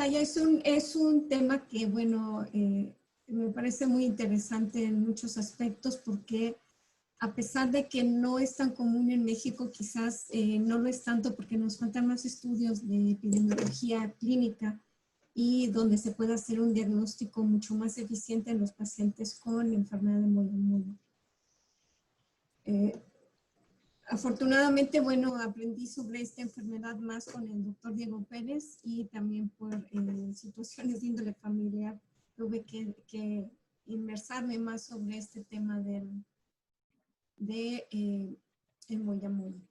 Taya, es un tema que, bueno, me parece muy interesante en muchos aspectos porque a pesar de que no es tan común en México, quizás no lo es tanto porque nos faltan más estudios de epidemiología clínica y donde se pueda hacer un diagnóstico mucho más eficiente en los pacientes con enfermedad de Moyamoya. Afortunadamente, bueno, aprendí sobre esta enfermedad más con el doctor Diego Pérez y también por situaciones de índole familiar. Tuve que inmersarme más sobre este tema de el Moyamoya.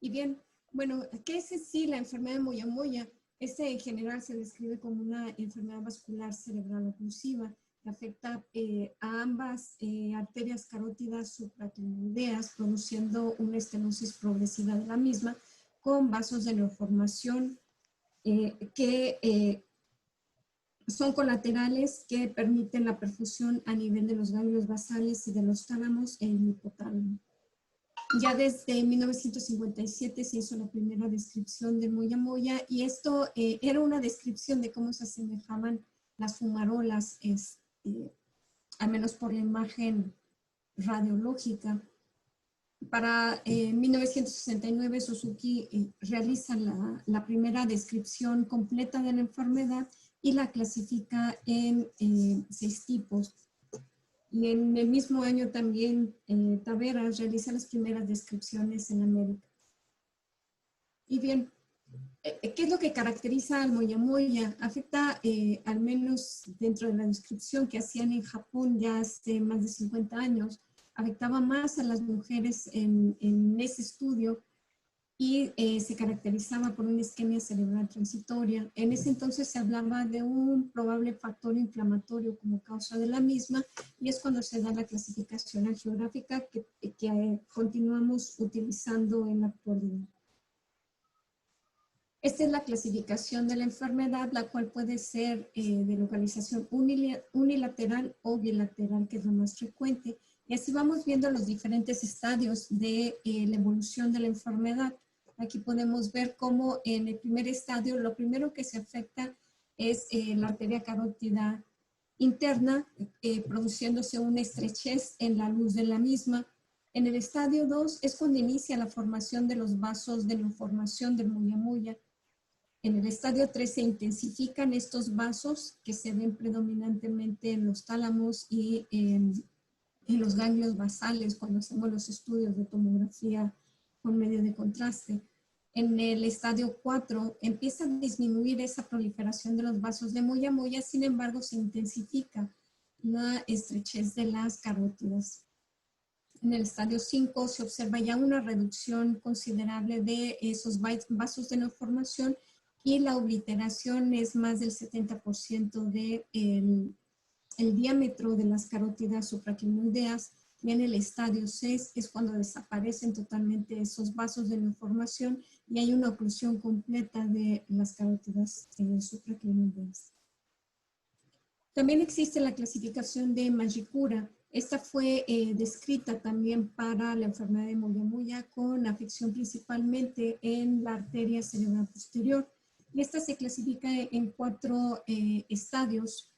Y bien, bueno, ¿qué es en sí la enfermedad de Moyamoya? Este en general se describe como una enfermedad vascular cerebral oclusiva que afecta a ambas arterias carótidas supraclinoideas, produciendo una estenosis progresiva de la misma con vasos de neoformación que son colaterales que permiten la perfusión a nivel de los ganglios basales y de los tálamos e el hipotálamo. Ya desde 1957 se hizo la primera descripción de Moyamoya y esto era una descripción de cómo se asemejaban las fumarolas, al menos por la imagen radiológica. Para 1969 Suzuki realiza la primera descripción completa de la enfermedad y la clasifica en 6 tipos. Y en el mismo año también Taveras realiza las primeras descripciones en América. Y bien, ¿qué es lo que caracteriza al Moyamoya? Afecta, al menos dentro de la descripción que hacían en Japón ya hace más de 50 años, afectaba más a las mujeres en ese estudio y se caracterizaba por una isquemia cerebral transitoria. En ese entonces se hablaba de un probable factor inflamatorio como causa de la misma y es cuando se da la clasificación geográfica que continuamos utilizando en la actualidad. Esta es la clasificación de la enfermedad, la cual puede ser de localización unilateral o bilateral, que es lo más frecuente. Y así vamos viendo los diferentes estadios de la evolución de la enfermedad. Aquí podemos ver cómo en el primer estadio lo primero que se afecta es la arteria carótida interna, produciéndose una estrechez en la luz de la misma. En el estadio 2 es cuando inicia la formación de los vasos de neoformación del Moyamoya. En el estadio 3 se intensifican estos vasos que se ven predominantemente en los tálamos y en los ganglios basales cuando hacemos los estudios de tomografía con medio de contraste. En el estadio 4 empieza a disminuir esa proliferación de los vasos de Moyamoya, sin embargo se intensifica la estrechez de las carótidas. En el estadio 5 se observa ya una reducción considerable de esos vasos de neoformación y la obliteración es más del 70% del diámetro de las carótidas supraclinoideas. Y en el estadio 6 es cuando desaparecen totalmente esos vasos de neoformación y hay una oclusión completa de las carótidas supraclinoideas. También existe la clasificación de Majikura. Esta fue descrita también para la enfermedad de Moyamoya con afección principalmente en la arteria cerebral posterior. Y esta se clasifica en 4 estadios,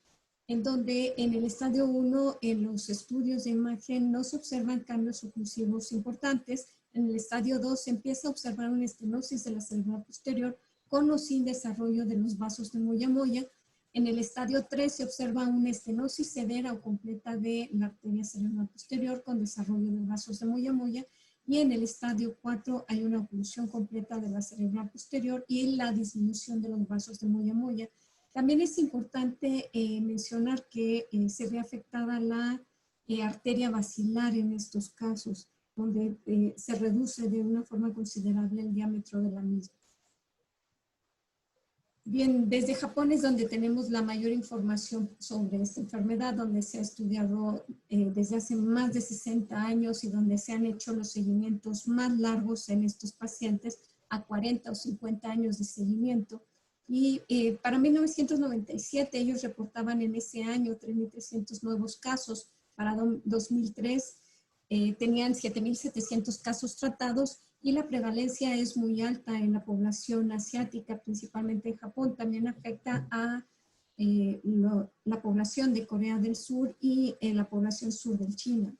en donde en el estadio 1, en los estudios de imagen, no se observan cambios oclusivos importantes. En el estadio 2 se empieza a observar una estenosis de la cerebral posterior con o sin desarrollo de los vasos de Moyamoya. En el estadio 3 se observa una estenosis severa o completa de la arteria cerebral posterior con desarrollo de vasos de Moyamoya. Y en el estadio 4 hay una oclusión completa de la cerebral posterior y la disminución de los vasos de Moyamoya. También es importante mencionar que se ve afectada la arteria basilar en estos casos, donde se reduce de una forma considerable el diámetro de la misma. Bien, desde Japón es donde tenemos la mayor información sobre esta enfermedad, donde se ha estudiado desde hace más de 60 años y donde se han hecho los seguimientos más largos en estos pacientes, a 40 o 50 años de seguimiento. Y para 1997 ellos reportaban en ese año 3.300 nuevos casos. Para 2003 tenían 7.700 casos tratados y la prevalencia es muy alta en la población asiática, principalmente en Japón. También afecta a la población de Corea del Sur y la población sur de China.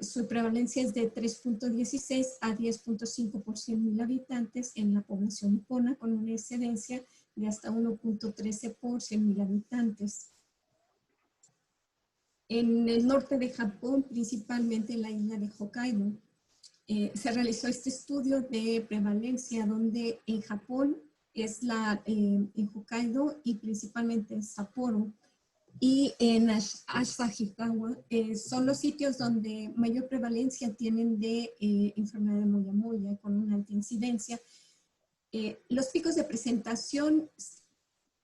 Su prevalencia es de 3.16 a 10.5 por 100.000 habitantes en la población nipona, con una incidencia de hasta 1.13 por 100.000 habitantes. En el norte de Japón, principalmente en la isla de Hokkaido, se realizó este estudio de prevalencia donde en Japón es en Hokkaido y principalmente en Sapporo y en Asahikawa son los sitios donde mayor prevalencia tienen de enfermedad de moya moya con una alta incidencia. Los picos de presentación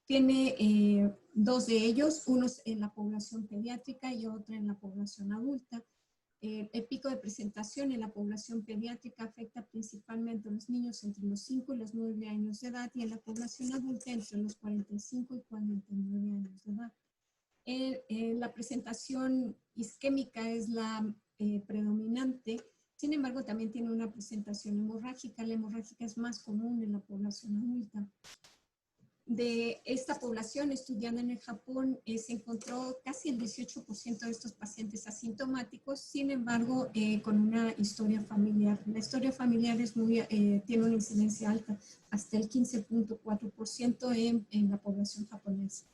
tiene dos de ellos, unos en la población pediátrica y otro en la población adulta. El pico de presentación en la población pediátrica afecta principalmente a los niños entre los 5 y los 9 años de edad y en la población adulta entre los 45 y 49 años de edad. La presentación isquémica es la predominante, sin embargo también tiene una presentación hemorrágica. La hemorrágica es más común en la población adulta. De esta población estudiada en el Japón se encontró casi el 18% de estos pacientes asintomáticos, sin embargo con una historia familiar. La historia familiar es tiene una incidencia alta, hasta el 15.4% en la población japonesa.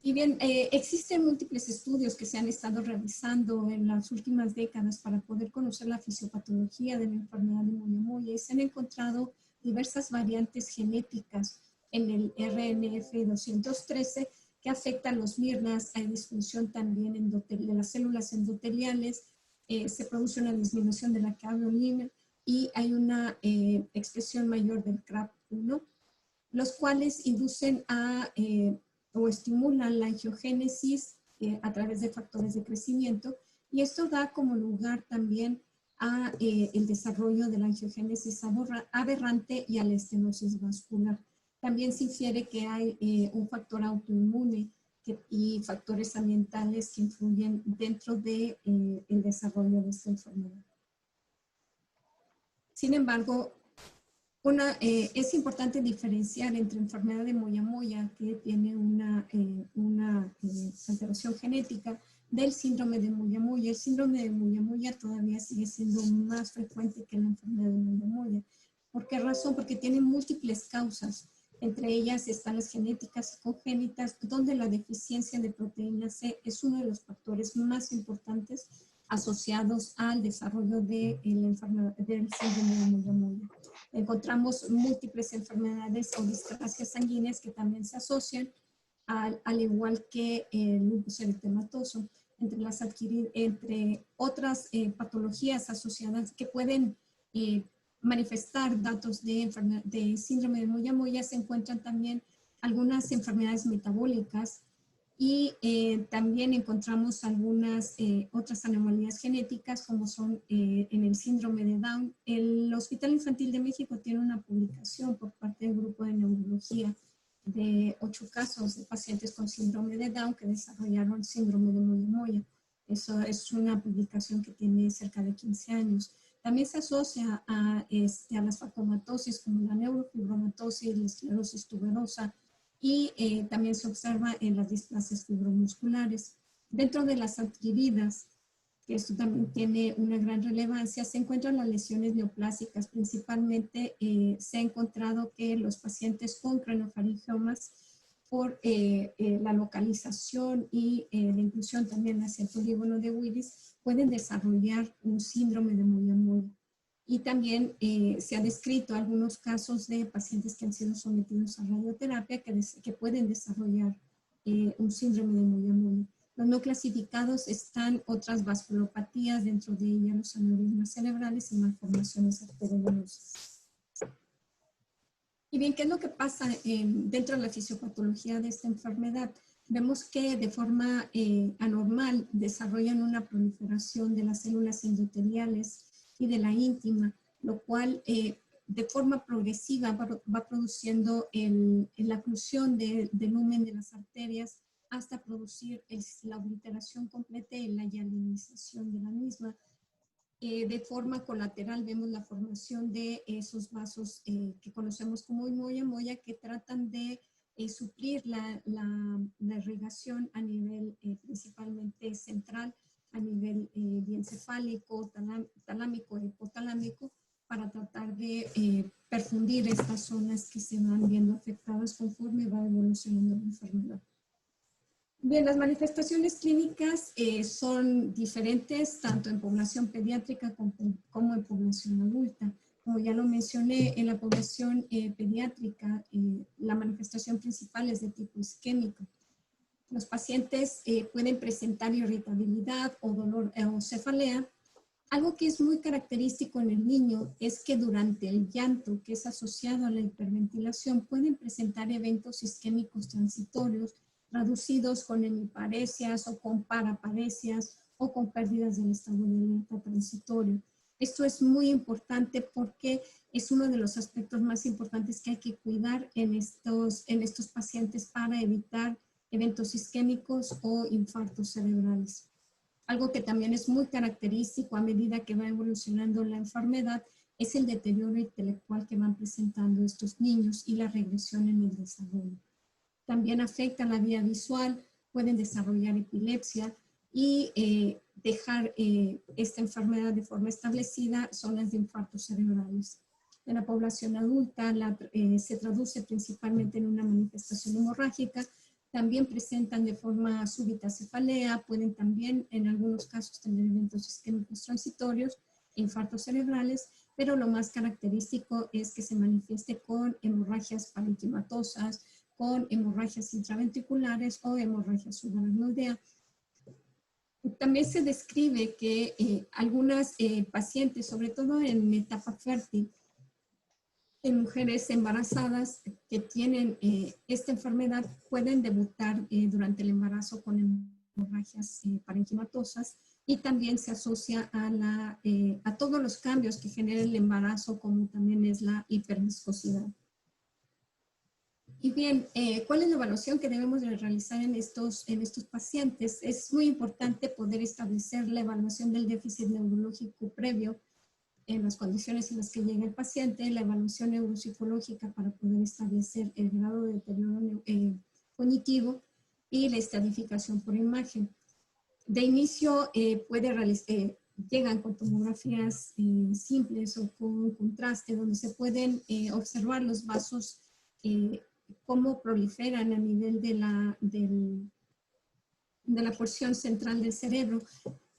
Y bien, existen múltiples estudios que se han estado realizando en las últimas décadas para poder conocer la fisiopatología de la enfermedad de moya moya y se han encontrado diversas variantes genéticas en el RNF 213 que afectan los MIRNAs. Hay disfunción también de las células endoteliales, se produce una disminución de la caveolina y hay una expresión mayor del CRAP1, los cuales inducen o estimulan la angiogénesis a través de factores de crecimiento y esto da como lugar también a el desarrollo de la angiogénesis aberrante y a la estenosis vascular. También se infiere que hay un factor autoinmune y factores ambientales que influyen dentro del desarrollo de esta enfermedad. Sin embargo, es importante diferenciar entre enfermedad de moya moya, que tiene una alteración genética, del síndrome de moya moya. El síndrome de moya moya todavía sigue siendo más frecuente que la enfermedad de moya moya. ¿Por qué razón? Porque tiene múltiples causas. Entre ellas están las genéticas y congénitas, donde la deficiencia de proteína C es uno de los factores más importantes asociados al desarrollo de la enfermedad del síndrome de moya moya. Encontramos múltiples enfermedades o discrasias sanguíneas que también se asocian, al igual que el lupus eritematoso, entre otras patologías asociadas que pueden manifestar datos de síndrome de moya moya. Se encuentran también algunas enfermedades metabólicas y también encontramos algunas otras anomalías genéticas como son en el síndrome de Down. El Hospital Infantil de México tiene una publicación por parte del grupo de neurología de 8 casos de pacientes con síndrome de Down que desarrollaron síndrome de moya moya. Eso es una publicación que tiene cerca de 15 años. También se asocia a las facomatosis como la neurofibromatosis, la esclerosis tuberosa, y también se observa en las displasias fibromusculares. Dentro de las adquiridas, que esto también tiene una gran relevancia, se encuentran las lesiones neoplásicas. Principalmente se ha encontrado que los pacientes con craniofaringiomas, por la localización y la inclusión también hacia el polígono de Willis, pueden desarrollar un síndrome de moya moya. Y también se han descrito algunos casos de pacientes que han sido sometidos a radioterapia que pueden desarrollar un síndrome de moya moya. Los no clasificados están otras vasculopatías, dentro de ellas los aneurismas cerebrales y malformaciones arteriovenosas. Y bien, ¿qué es lo que pasa dentro de la fisiopatología de esta enfermedad? Vemos que de forma anormal desarrollan una proliferación de las células endoteliales y de la íntima, lo cual de forma progresiva va produciendo la oclusión del lumen de las arterias hasta producir la obliteración completa y la hialinización de la misma. De forma colateral vemos la formación de esos vasos que conocemos como moya que tratan de suplir la irrigación a nivel principalmente central, a nivel diencefálico, talámico, hipotalámico, para tratar de perfundir estas zonas que se van viendo afectadas conforme va evolucionando la enfermedad. Bien, las manifestaciones clínicas son diferentes tanto en población pediátrica como en población adulta. Como ya lo mencioné, en la población pediátrica la manifestación principal es de tipo isquémico. Los pacientes pueden presentar irritabilidad o dolor o cefalea. Algo que es muy característico en el niño es que durante el llanto, que es asociado a la hiperventilación, pueden presentar eventos isquémicos transitorios traducidos con hemiparesias o con paraparesias o con pérdidas del estado de alerta transitorio. Esto es muy importante porque es uno de los aspectos más importantes que hay que cuidar en estos pacientes para evitar eventos isquémicos o infartos cerebrales. Algo que también es muy característico a medida que va evolucionando la enfermedad es el deterioro intelectual que van presentando estos niños y la regresión en el desarrollo. También afectan la vía visual, pueden desarrollar epilepsia y dejar esta enfermedad de forma establecida zonas de infartos cerebrales. En la población adulta se traduce principalmente en una manifestación hemorrágica. También presentan de forma súbita cefalea, pueden también en algunos casos tener eventos isquémicos transitorios, infartos cerebrales, pero lo más característico es que se manifieste con hemorragias parenquimatosas, con hemorragias intraventriculares o hemorragia subaracnoidea. También se describe que algunas pacientes, sobre todo en etapa fértil, en mujeres embarazadas que tienen esta enfermedad, pueden debutar durante el embarazo con hemorragias parenquimatosas y también se asocia a todos los cambios que genera el embarazo, como también es la hiperviscosidad. Y bien, ¿cuál es la evaluación que debemos de realizar en estos pacientes? Es muy importante poder establecer la evaluación del déficit neurológico previo en las condiciones en las que llega el paciente, la evaluación neuropsicológica para poder establecer el grado de deterioro cognitivo y la estratificación por imagen. De inicio llegan con tomografías simples o con contraste, donde se pueden observar los vasos cómo proliferan a nivel de la porción central del cerebro.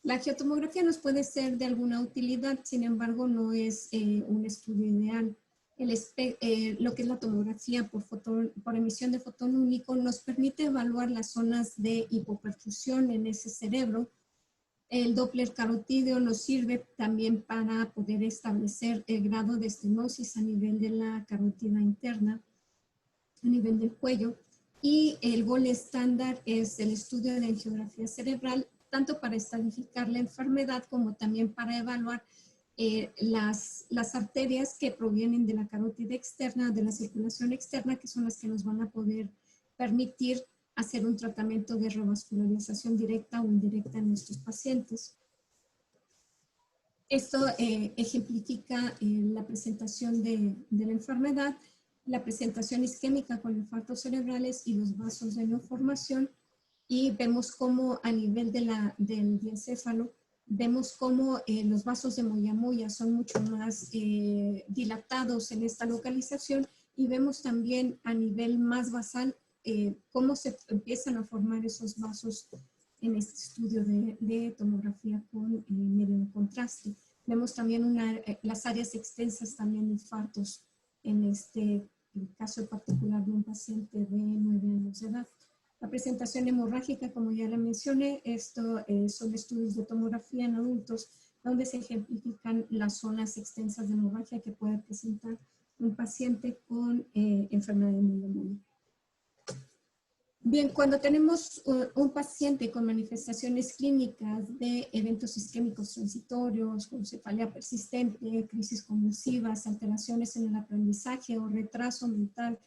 La angiotomografía nos puede ser de alguna utilidad, sin embargo, no es un estudio ideal. Lo que es la tomografía por emisión de fotón único nos permite evaluar las zonas de hipoperfusión en ese cerebro. El Doppler carotídeo nos sirve también para poder establecer el grado de estenosis a nivel de la carótida interna, a nivel del cuello, y el gol estándar es el estudio de angiografía cerebral, tanto para estadificar la enfermedad como también para evaluar las arterias que provienen de la carótida externa, de la circulación externa, que son las que nos van a poder permitir hacer un tratamiento de revascularización directa o indirecta en nuestros pacientes. Esto ejemplifica la presentación de la enfermedad, la presentación isquémica con infartos cerebrales y los vasos de neoformación, y vemos cómo a nivel del diencéfalo, vemos cómo los vasos de moya son mucho más dilatados en esta localización, y vemos también a nivel más basal cómo se empiezan a formar esos vasos en este estudio de tomografía con medio de contraste. Vemos también las áreas extensas también de infartos en este caso en particular de un paciente de 9 años de edad. La presentación hemorrágica, como ya la mencioné, esto son estudios de tomografía en adultos donde se ejemplifican las zonas extensas de hemorragia que puede presentar un paciente con enfermedad de neumonía. Bien, cuando tenemos un paciente con manifestaciones clínicas de eventos isquémicos transitorios, con cefalea persistente, crisis convulsivas, alteraciones en el aprendizaje o retraso mental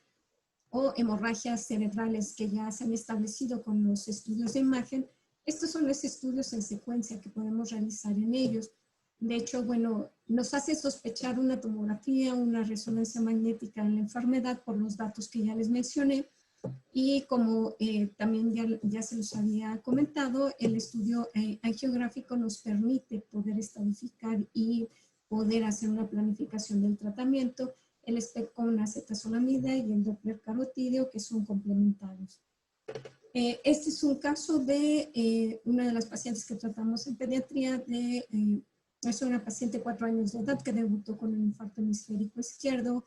o hemorragias cerebrales que ya se han establecido con los estudios de imagen, estos son los estudios en secuencia que podemos realizar en ellos. De hecho, bueno, nos hace sospechar una tomografía, una resonancia magnética en la enfermedad por los datos que ya les mencioné. Y como también ya se los había comentado, el estudio angiográfico nos permite poder estadificar y poder hacer una planificación del tratamiento, el SPECT con acetazolamida y el Doppler carotídeo, que son complementarios. Este es un caso de una de las pacientes que tratamos en pediatría. Es una paciente de 4 años de edad que debutó con un infarto hemisférico izquierdo,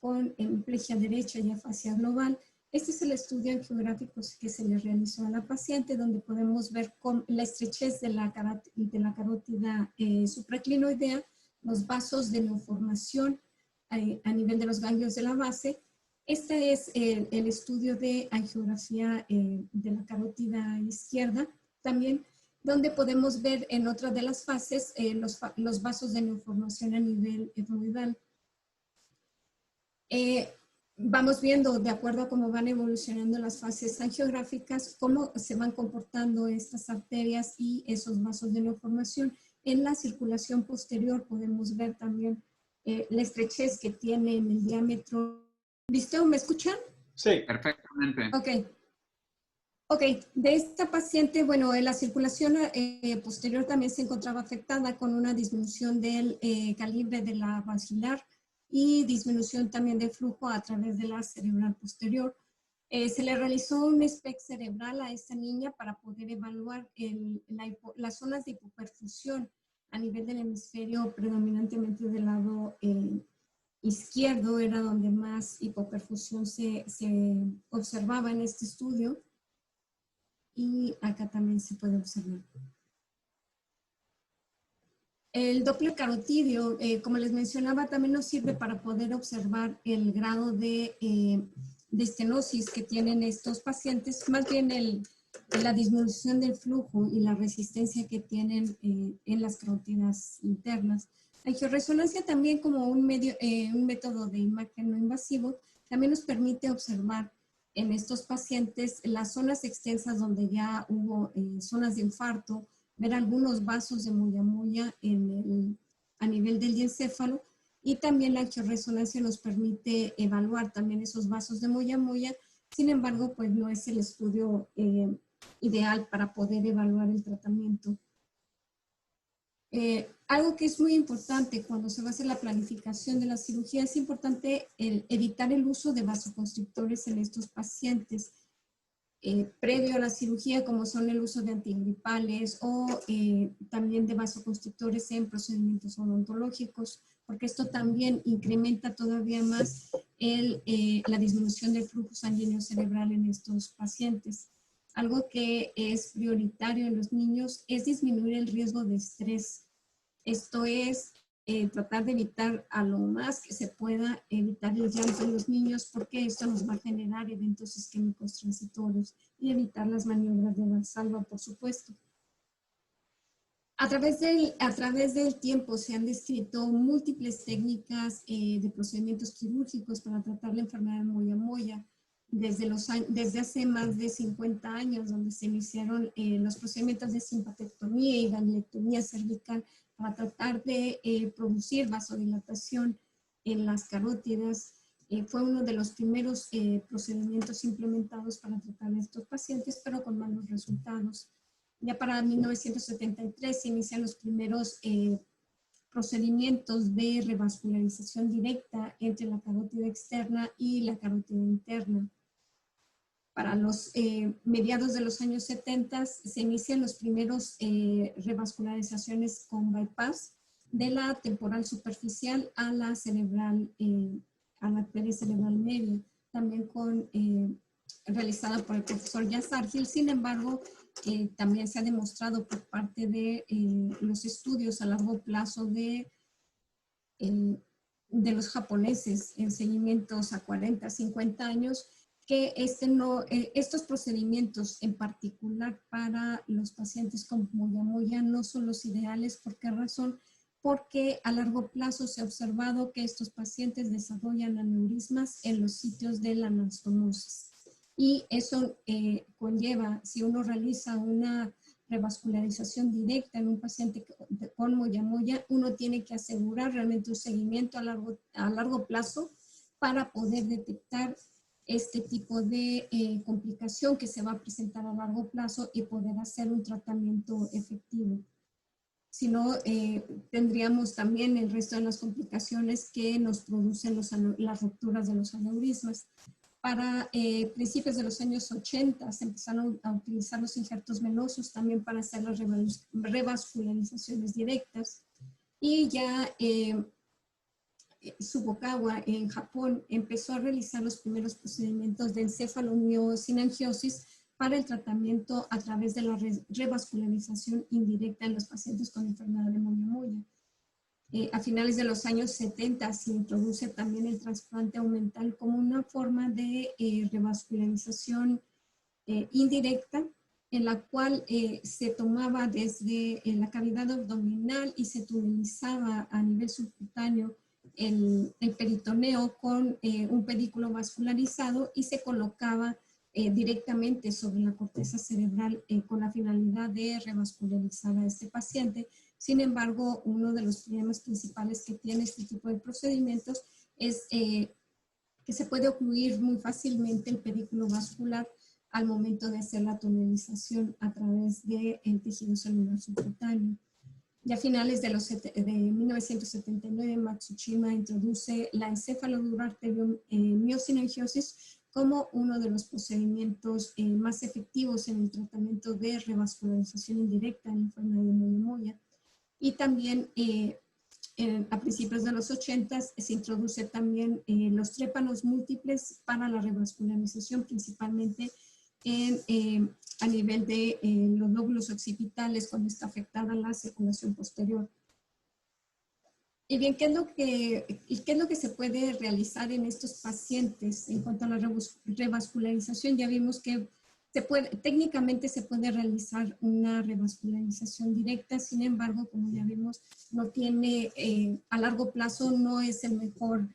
con hemiplegia derecha y afasia global. Este es el estudio angiográfico que se le realizó a la paciente, donde podemos ver con la estrechez de la carótida supraclinoidea, los vasos de neoformación a nivel de los ganglios de la base. Este es el estudio de angiografía de la carótida izquierda, también donde podemos ver en otra de las fases los vasos de neoformación a nivel etmoidal. Vamos viendo, de acuerdo a cómo van evolucionando las fases angiográficas, cómo se van comportando estas arterias y esos vasos de neoformación. En la circulación posterior podemos ver también la estrechez que tiene en el diámetro. ¿Viste o me escuchan? Sí, perfectamente. Ok. Ok, de esta paciente, bueno, la circulación posterior también se encontraba afectada con una disminución del calibre de la basilar y disminución también de flujo a través de la cerebral posterior. Se le realizó un SPECT cerebral a esta niña para poder evaluar las zonas de hipoperfusión a nivel del hemisferio predominantemente del lado izquierdo, era donde más hipoperfusión se observaba en este estudio. Y acá también se puede observar. El Doppler carotídeo, como les mencionaba, también nos sirve para poder observar el grado de estenosis que tienen estos pacientes, más bien la disminución del flujo y la resistencia que tienen en las carótidas internas. La angioresonancia también como un método de imagen no invasivo, también nos permite observar en estos pacientes las zonas extensas donde ya hubo zonas de infarto, ver algunos vasos de moya-moya a nivel del diencéfalo, y también la angioresonancia nos permite evaluar también esos vasos de moya-moya. Sin embargo, pues no es el estudio ideal para poder evaluar el tratamiento. Algo que es muy importante cuando se va a hacer la planificación de la cirugía, es importante evitar el uso de vasoconstrictores en estos pacientes previo a la cirugía, como son el uso de antigripales o también de vasoconstrictores en procedimientos odontológicos, porque esto también incrementa todavía más la disminución del flujo sanguíneo cerebral en estos pacientes. Algo que es prioritario en los niños es disminuir el riesgo de estrés. Esto es tratar de evitar a lo más que se pueda evitar el llanto en los niños, porque esto nos va a generar eventos isquémicos transitorios, y evitar las maniobras de Valsalva, por supuesto. A través del tiempo se han descrito múltiples técnicas de procedimientos quirúrgicos para tratar la enfermedad de moya-moya, desde hace más de 50 años, donde se iniciaron los procedimientos de simpatectomía y gangliectomía cervical para tratar de producir vasodilatación en las carótidas. Fue uno de los primeros procedimientos implementados para tratar a estos pacientes, pero con malos resultados. Ya para 1973 se inician los primeros procedimientos de revascularización directa entre la carótida externa y la carótida interna. Para los mediados de los años 70 se inician los primeros revascularizaciones con bypass de la temporal superficial a la cerebral, a la arteria cerebral media, también realizada por el profesor Jas Argil. Sin embargo, también se ha demostrado por parte de los estudios a largo plazo de los japoneses en seguimientos a 40, 50 años, que estos procedimientos en particular para los pacientes con moya-moya no son los ideales. ¿Por qué razón? Porque a largo plazo se ha observado que estos pacientes desarrollan aneurismas en los sitios de la anastomosis. Y eso conlleva, si uno realiza una revascularización directa en un paciente con moyamoya, uno tiene que asegurar realmente un seguimiento a largo plazo para poder detectar este tipo de complicación que se va a presentar a largo plazo y poder hacer un tratamiento efectivo. Si no, tendríamos también el resto de las complicaciones que nos producen las rupturas de los aneurismas. Para principios de los años 80 se empezaron a utilizar los injertos venosos también para hacer las revascularizaciones directas. Y ya Subokawa en Japón empezó a realizar los primeros procedimientos de encéfalo-miosinangiosis para el tratamiento a través de la revascularización indirecta en los pacientes con enfermedad de moyamoya. A finales de los años 70 se introduce también el trasplante aumental como una forma de revascularización indirecta, en la cual se tomaba desde la cavidad abdominal y se tunelizaba a nivel subcutáneo el peritoneo con un pedículo vascularizado y se colocaba directamente sobre la corteza cerebral con la finalidad de revascularizar a este paciente. Sin embargo, uno de los problemas principales que tiene este tipo de procedimientos es que se puede ocluir muy fácilmente el pedículo vascular al momento de hacer la tunelización a través del tejido celular subcutáneo. Ya a finales de 1979, Matsushima introduce la encéfalo-duroarteriomiosinangiosis como uno de los procedimientos más efectivos en el tratamiento de revascularización indirecta en la enfermedad de moyamoya. Y también a principios de los 80 se introduce también los trépanos múltiples para la revascularización, principalmente a nivel de los lóbulos occipitales cuando está afectada la circulación posterior. Y bien, ¿qué es lo que se puede realizar en estos pacientes en cuanto a la revascularización? Ya vimos que técnicamente se puede realizar una revascularización directa, sin embargo, como ya vimos, no tiene, a largo plazo no es el mejor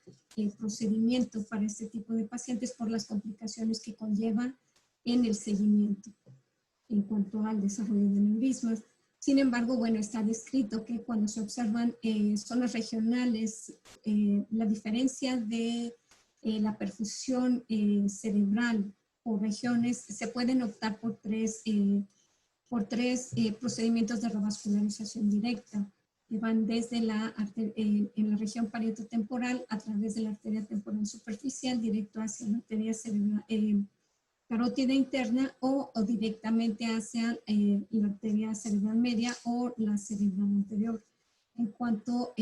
procedimiento para este tipo de pacientes por las complicaciones que conlleva en el seguimiento en cuanto al desarrollo de aneurismas. Sin embargo, bueno, está descrito que cuando se observan zonas regionales, la diferencia de la perfusión cerebral o regiones, se pueden optar por tres procedimientos de revascularización directa, que van desde en la región parietotemporal a través de la arteria temporal superficial directo hacia la arteria cerebral, carótida interna o directamente hacia la arteria cerebral media o la cerebral anterior. En cuanto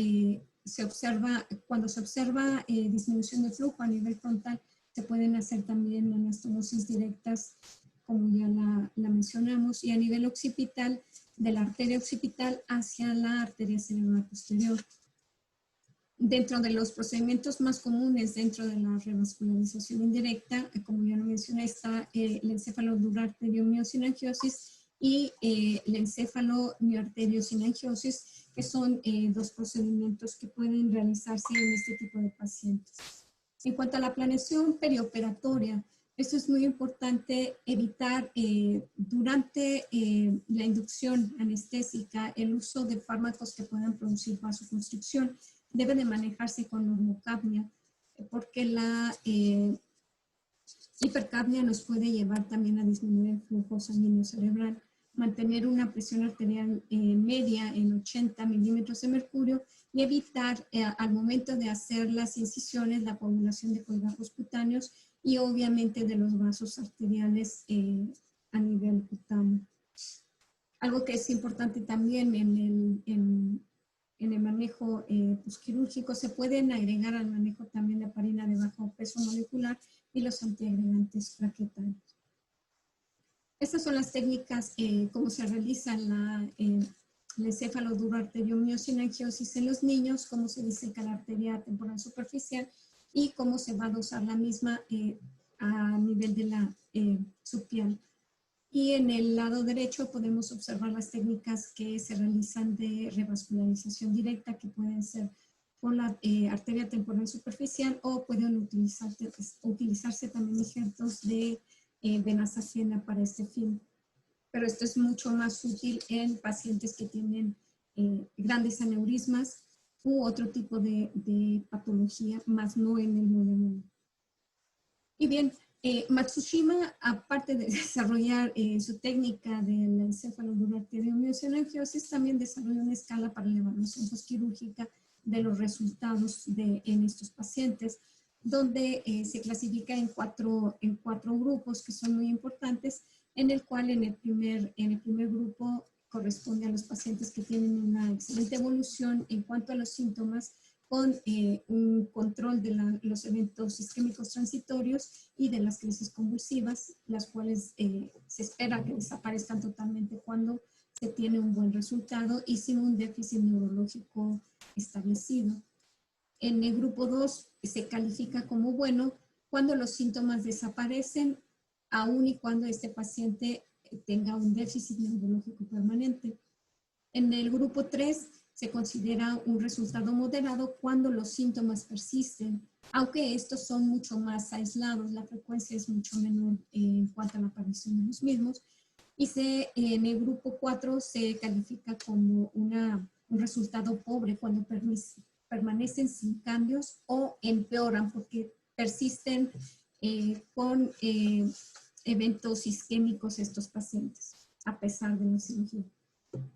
cuando se observa disminución de flujo a nivel frontal, se pueden hacer también anastomosis directas, como ya la mencionamos, y a nivel occipital, de la arteria occipital hacia la arteria cerebral posterior. Dentro de los procedimientos más comunes dentro de la revascularización indirecta, como ya lo mencioné, está el encéfalo-duroarteriomiosinangiosis y el encéfalo-mioarteriosinangiosis, que son dos procedimientos que pueden realizarse en este tipo de pacientes. En cuanto a la planeación perioperatoria, esto es muy importante evitar durante la inducción anestésica el uso de fármacos que puedan producir vasoconstricción. Debe de manejarse con normocapnia, porque la hipercapnia nos puede llevar también a disminuir el flujo sanguíneo cerebral. Mantener una presión arterial media en 80 milímetros de mercurio y evitar al momento de hacer las incisiones la coagulación de colgajos cutáneos y obviamente de los vasos arteriales a nivel cutáneo. Algo que es importante también en el manejo quirúrgico, se pueden agregar al manejo también la heparina de bajo peso molecular y los antiagregantes plaquetarios. Estas son las técnicas, cómo se realiza la encéfalo-duroarteriomiosinangiosis en los niños, cómo se diseca la arteria temporal superficial y cómo se va a dosar la misma a nivel de la subpial. Y en el lado derecho podemos observar las técnicas que se realizan de revascularización directa, que pueden ser por la arteria temporal superficial o pueden utilizarse también injertos de venasa ajena para este fin. pero esto es mucho más útil en pacientes que tienen grandes aneurismas u otro tipo de patología, más no en el molla. Y bien, Matsushima, aparte de desarrollar su técnica del encéfalo arteriomioceangiostis, también desarrolló una escala para la evaluación postquirúrgica de los resultados en estos pacientes, donde se clasifica en cuatro grupos que son muy importantes, en el cual en el primer grupo corresponde a los pacientes que tienen una excelente evolución en cuanto a los síntomas, con un control de los eventos isquémicos transitorios y de las crisis convulsivas, las cuales se espera que desaparezcan totalmente cuando se tiene un buen resultado y sin un déficit neurológico establecido. En el grupo 2 se califica como bueno cuando los síntomas desaparecen, aun y cuando este paciente tenga un déficit neurológico permanente. En el grupo 3 se considera un resultado moderado cuando los síntomas persisten, aunque estos son mucho más aislados, la frecuencia es mucho menor en cuanto a la aparición de los mismos. Y en el grupo 4 se califica como un resultado pobre cuando permanecen sin cambios o empeoran porque persisten con eventos isquémicos estos pacientes, a pesar de la cirugía.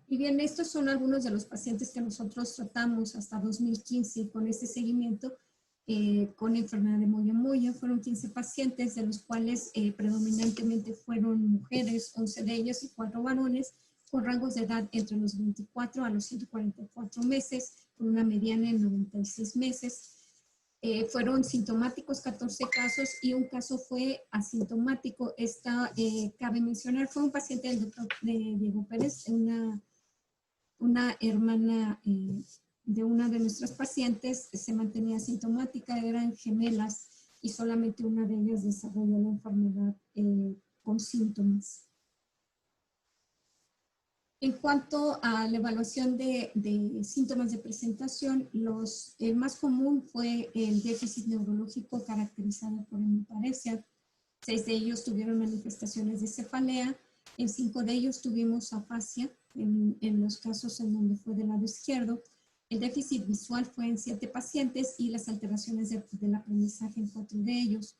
Y bien, estos son algunos de los pacientes que nosotros tratamos hasta 2015 con este seguimiento con enfermedad de molla-molla. Fueron 15 pacientes, de los cuales predominantemente fueron mujeres, 11 de ellos y 4 varones, con rangos de edad entre los 24 a los 144 meses, con una mediana de 96 meses. Fueron sintomáticos 14 casos y un caso fue asintomático. Cabe mencionar, fue un paciente del doctor Diego Pérez, una hermana de una de nuestras pacientes, se mantenía asintomática, eran gemelas y solamente una de ellas desarrolló la enfermedad con síntomas. En cuanto a la evaluación de síntomas de presentación, el más común fue el déficit neurológico caracterizado por hemiparesia. 6 de ellos tuvieron manifestaciones de cefalea, en 5 de ellos tuvimos afasia, en los casos en donde fue del lado izquierdo. El déficit visual fue en 7 pacientes y las alteraciones del aprendizaje en 4 de ellos.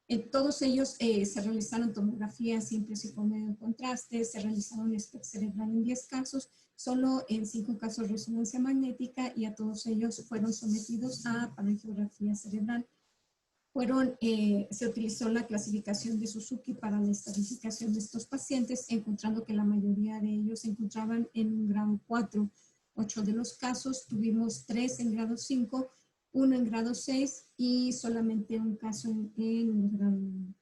En todos ellos se realizaron tomografías simples y con medio contraste, se realizaron SPECT cerebral en 10 casos, solo en 5 casos resonancia magnética y a todos ellos fueron sometidos a parangiografía cerebral. Se utilizó la clasificación de Suzuki para la estadificación de estos pacientes, encontrando que la mayoría de ellos se encontraban en un grado 4. 8 de los casos, tuvimos 3 en grado 5, 1 en grado 6 y solamente un caso en el grado 1.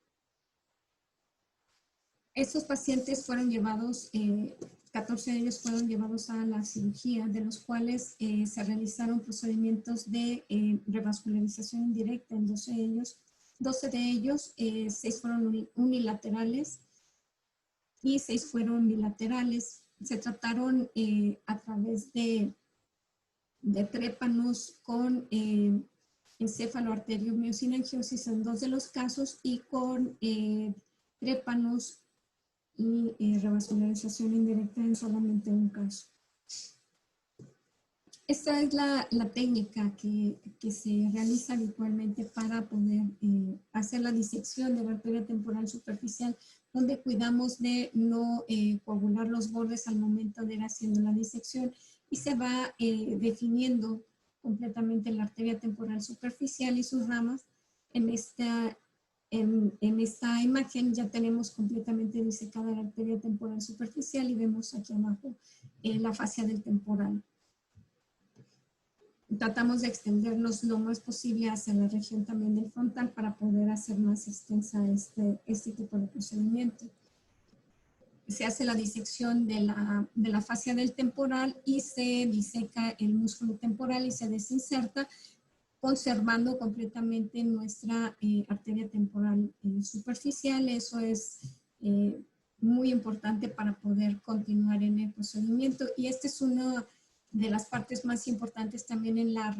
Estos pacientes fueron llevados, 14 de ellos fueron llevados a la cirugía, de los cuales se realizaron procedimientos de revascularización indirecta en 12 de ellos. 12 de ellos, 6 fueron unilaterales y 6 fueron bilaterales. Se trataron a través de trépanos con encéfalo arteriomioceangiostis en 2 de los casos y con trépanos y revascularización indirecta en solamente un caso. Esta es la técnica que se realiza habitualmente para poder hacer la disección de la arteria temporal superficial, donde cuidamos de no coagular los bordes al momento de ir haciendo la disección y se va definiendo completamente la arteria temporal superficial y sus ramas. En esta imagen ya tenemos completamente disecada la arteria temporal superficial y vemos aquí abajo la fascia del temporal. Tratamos de extendernos lo más posible hacia la región también del frontal para poder hacer más extensa este tipo de procedimiento. Se hace la disección de la fascia del temporal y se diseca el músculo temporal y se desinserta, conservando completamente nuestra arteria temporal superficial. Eso es muy importante para poder continuar en el procedimiento y esta es una de las partes más importantes también en la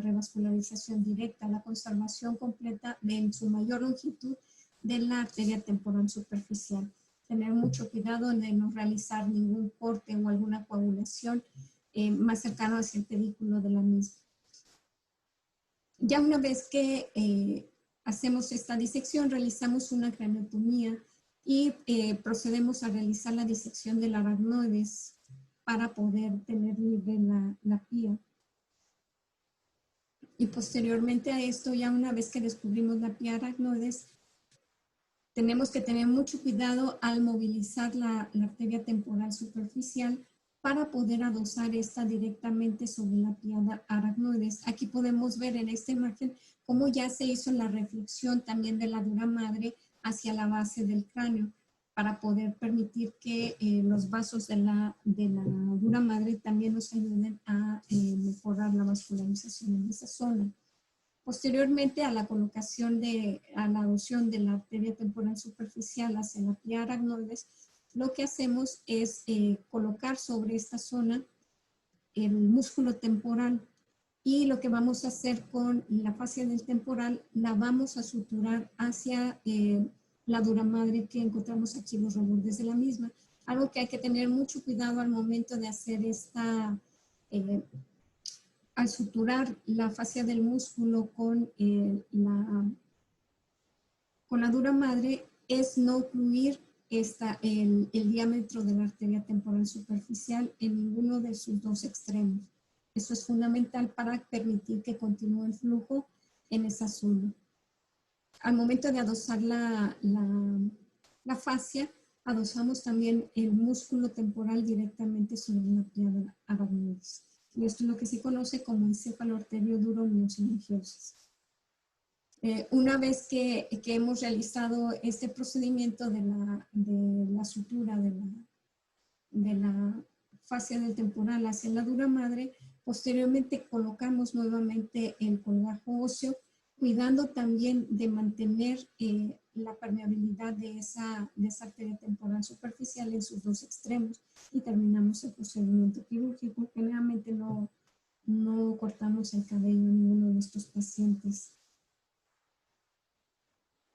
revascularización directa, la conservación completa en su mayor longitud de la arteria temporal superficial. tener mucho cuidado de no realizar ningún corte o alguna coagulación más cercano hacia el pedículo de la misma. Ya una vez que hacemos esta disección, realizamos una craniotomía y procedemos a realizar la disección del aracnoides para poder tener libre la pía. Y posteriormente a esto, ya una vez que descubrimos la pía aracnoides, tenemos que tener mucho cuidado al movilizar la arteria temporal superficial para poder adosar esta directamente sobre la pía aracnoides. Aquí podemos ver en esta imagen cómo ya se hizo la reflexión también de la dura madre hacia la base del cráneo para poder permitir que los vasos de la dura madre también nos ayuden a mejorar la vascularización en esa zona. Posteriormente a la colocación a la adosión de la arteria temporal superficial hacia la pía aracnoides, lo que hacemos es colocar sobre esta zona el músculo temporal y lo que vamos a hacer con la fascia del temporal, la vamos a suturar hacia la dura madre que encontramos aquí en los rebordes de la misma. Algo que hay que tener mucho cuidado al momento de hacer al suturar la fascia del músculo con la dura madre, es no ocluir el diámetro de la arteria temporal superficial en ninguno de sus dos extremos. Eso es fundamental para permitir que continúe el flujo en esa zona. Al momento de adosar la fascia, adosamos también el músculo temporal directamente sobre la pía aracnoides. Y esto es lo que se conoce como encéfalo arterio duro miocingiosis. Una vez que hemos realizado este procedimiento de la sutura de la fascia del temporal hacia la dura madre, posteriormente colocamos nuevamente el colgajo óseo, cuidando también de mantener la permeabilidad de esa arteria temporal superficial en sus dos extremos y terminamos el procedimiento quirúrgico. Generalmente no cortamos el cabello en ninguno de estos pacientes.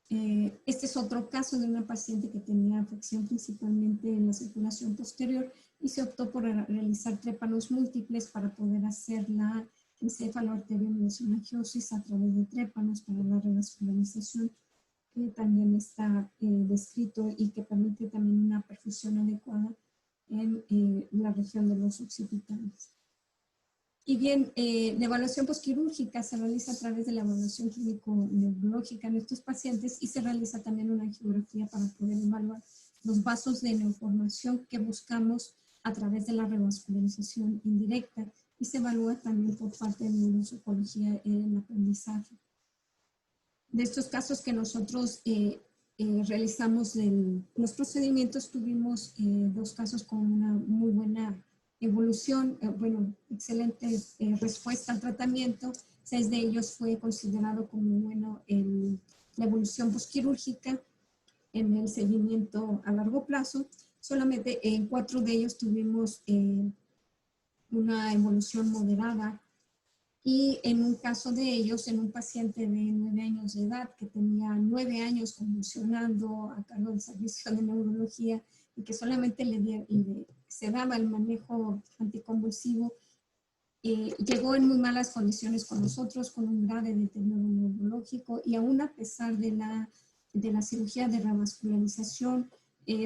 Este es otro caso de una paciente que tenía afección principalmente en la circulación posterior y se optó por realizar trépanos múltiples para poder hacer la encéfalo-arteriomiosolangiosis a través de trépanos para la revascularización, que también está descrito y que permite también una perfusión adecuada en la región de los occipitales. Y bien, la evaluación posquirúrgica se realiza a través de la evaluación clínico-neurológica en estos pacientes y se realiza también una angiografía para poder evaluar los vasos de neoformación que buscamos a través de la revascularización indirecta y se evalúa también por parte de neuropsicología el aprendizaje. De estos casos que nosotros realizamos los procedimientos, tuvimos dos casos con una muy buena evolución, excelente respuesta al tratamiento. 6 de ellos fue considerado como bueno la evolución posquirúrgica en el seguimiento a largo plazo. Solamente en 4 de ellos tuvimos una evolución moderada y en un caso de ellos, en un paciente de 9 años de edad que tenía 9 años convulsionando a cargo del servicio de neurología y que solamente se daba el manejo anticonvulsivo, llegó en muy malas condiciones con nosotros, con un grave deterioro neurológico y aún a pesar de la cirugía de revascularización,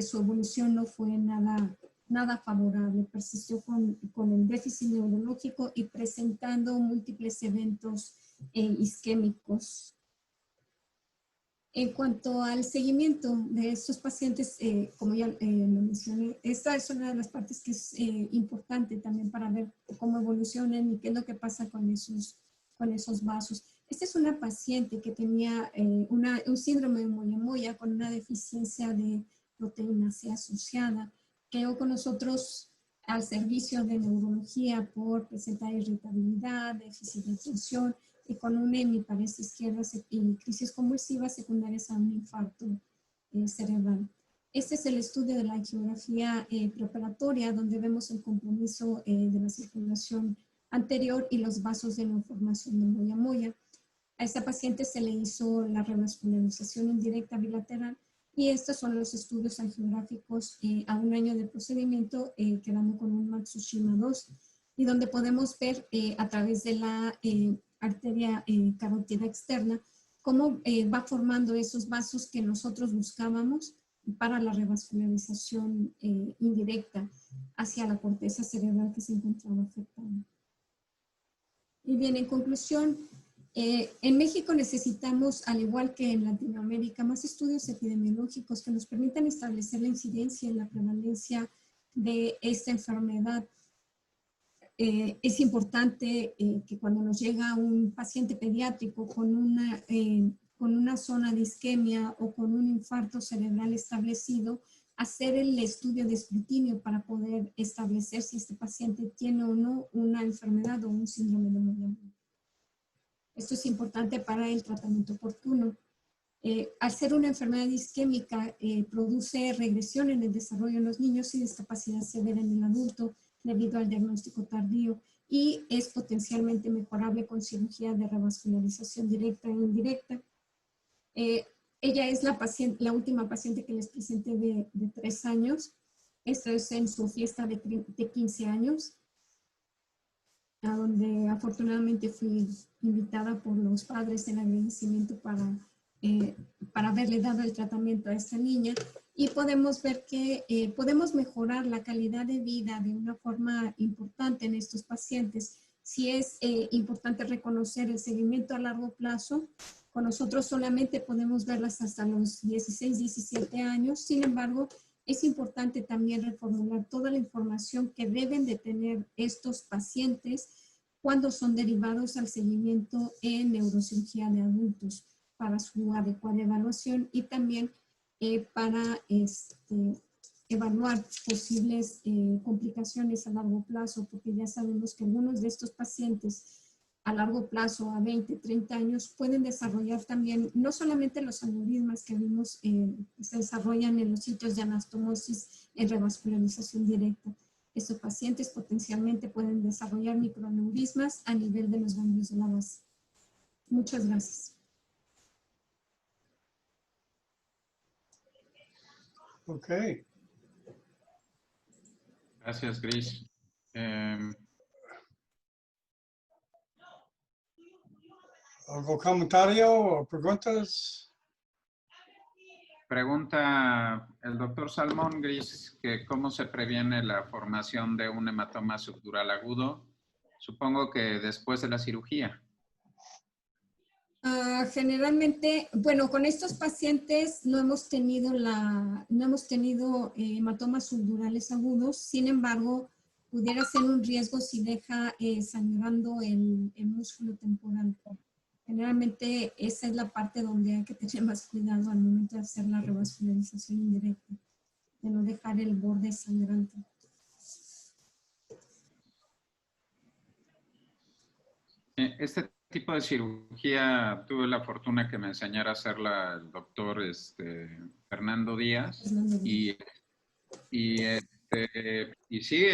su evolución no fue nada favorable, persistió con el déficit neurológico y presentando múltiples eventos isquémicos. En cuanto al seguimiento de estos pacientes, como ya lo mencioné, esta es una de las partes que es importante también para ver cómo evolucionan y qué es lo que pasa con esos vasos. Esta es una paciente que tenía un síndrome de Moyamoya con una deficiencia de proteína C asociada. Quedó con nosotros al servicio de neurología por presentar irritabilidad, déficit de atención y con una hemiparesia izquierda y crisis convulsiva secundarias a un infarto cerebral. Este es el estudio de la angiografía preoperatoria, donde vemos el compromiso de la circulación anterior y los vasos de neoformación de Moyamoya. A esta paciente se le hizo la revascularización indirecta bilateral Y estos son los estudios angiográficos a un año de procedimiento, quedando con un Matsushima 2, y donde podemos ver a través de la arteria carótida externa cómo va formando esos vasos que nosotros buscábamos para la revascularización indirecta hacia la corteza cerebral que se encontraba afectada. Y bien, en conclusión, en México necesitamos, al igual que en Latinoamérica, más estudios epidemiológicos que nos permitan establecer la incidencia y la prevalencia de esta enfermedad. Es importante que cuando nos llega un paciente pediátrico con una zona de isquemia o con un infarto cerebral establecido, hacer el estudio de escrutinio para poder establecer si este paciente tiene o no una enfermedad o un síndrome de Moyamoya. Esto es importante para el tratamiento oportuno. Al ser una enfermedad isquémica, produce regresión en el desarrollo en los niños y discapacidad severa en el adulto debido al diagnóstico tardío, y es potencialmente mejorable con cirugía de revascularización directa e indirecta. Ella es la última paciente que les presenté de 3 años. Esto es en su fiesta de 15 años, a donde afortunadamente fui invitada por los padres en agradecimiento para haberle dado el tratamiento a esta niña. Y podemos ver que podemos mejorar la calidad de vida de una forma importante en estos pacientes. Sí es importante reconocer el seguimiento a largo plazo. Con nosotros solamente podemos verlas hasta los 16, 17 años. Sin embargo, es importante también reformular toda la información que deben de tener estos pacientes cuando son derivados al seguimiento en neurocirugía de adultos para su adecuada evaluación y también para evaluar posibles complicaciones a largo plazo, porque ya sabemos que algunos de estos pacientes a largo plazo, a 20, 30 años, pueden desarrollar también, no solamente los aneurismas que vimos se desarrollan en los sitios de anastomosis en revascularización directa. Estos pacientes potencialmente pueden desarrollar microaneurismas a nivel de los ganglios de la base. Muchas gracias. Ok. Gracias, Gris. ¿Algún comentario o preguntas? Pregunta el doctor Salmón, Gris, que cómo se previene la formación de un hematoma subdural agudo. Supongo que después de la cirugía. Generalmente, bueno, con estos pacientes no hemos tenido hematomas subdurales agudos. Sin embargo, pudiera ser un riesgo si deja sangrando el músculo temporal. Generalmente esa es la parte donde hay que tener más cuidado al momento de hacer la revascularización indirecta, de no dejar el borde sangrante. Este tipo de cirugía tuve la fortuna que me enseñara a hacerla el doctor Fernando Díaz. Y sí,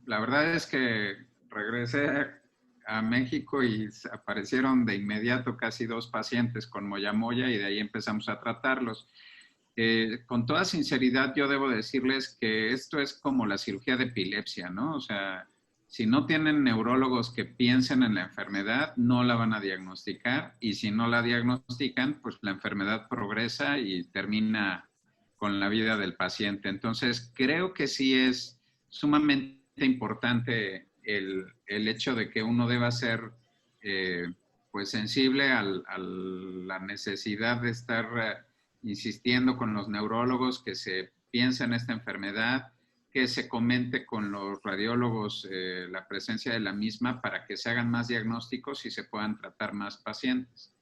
la verdad es que regresé a México y aparecieron de inmediato casi 2 pacientes con moyamoya y de ahí empezamos a tratarlos. Con toda sinceridad, yo debo decirles que esto es como la cirugía de epilepsia, ¿no? O sea, si no tienen neurólogos que piensen en la enfermedad, no la van a diagnosticar, y si no la diagnostican, pues la enfermedad progresa y termina con la vida del paciente. Entonces, creo que sí es sumamente importante el hecho de que uno deba ser pues sensible a la necesidad de estar insistiendo con los neurólogos que se piensa en esta enfermedad, que se comente con los radiólogos la presencia de la misma para que se hagan más diagnósticos y se puedan tratar más pacientes.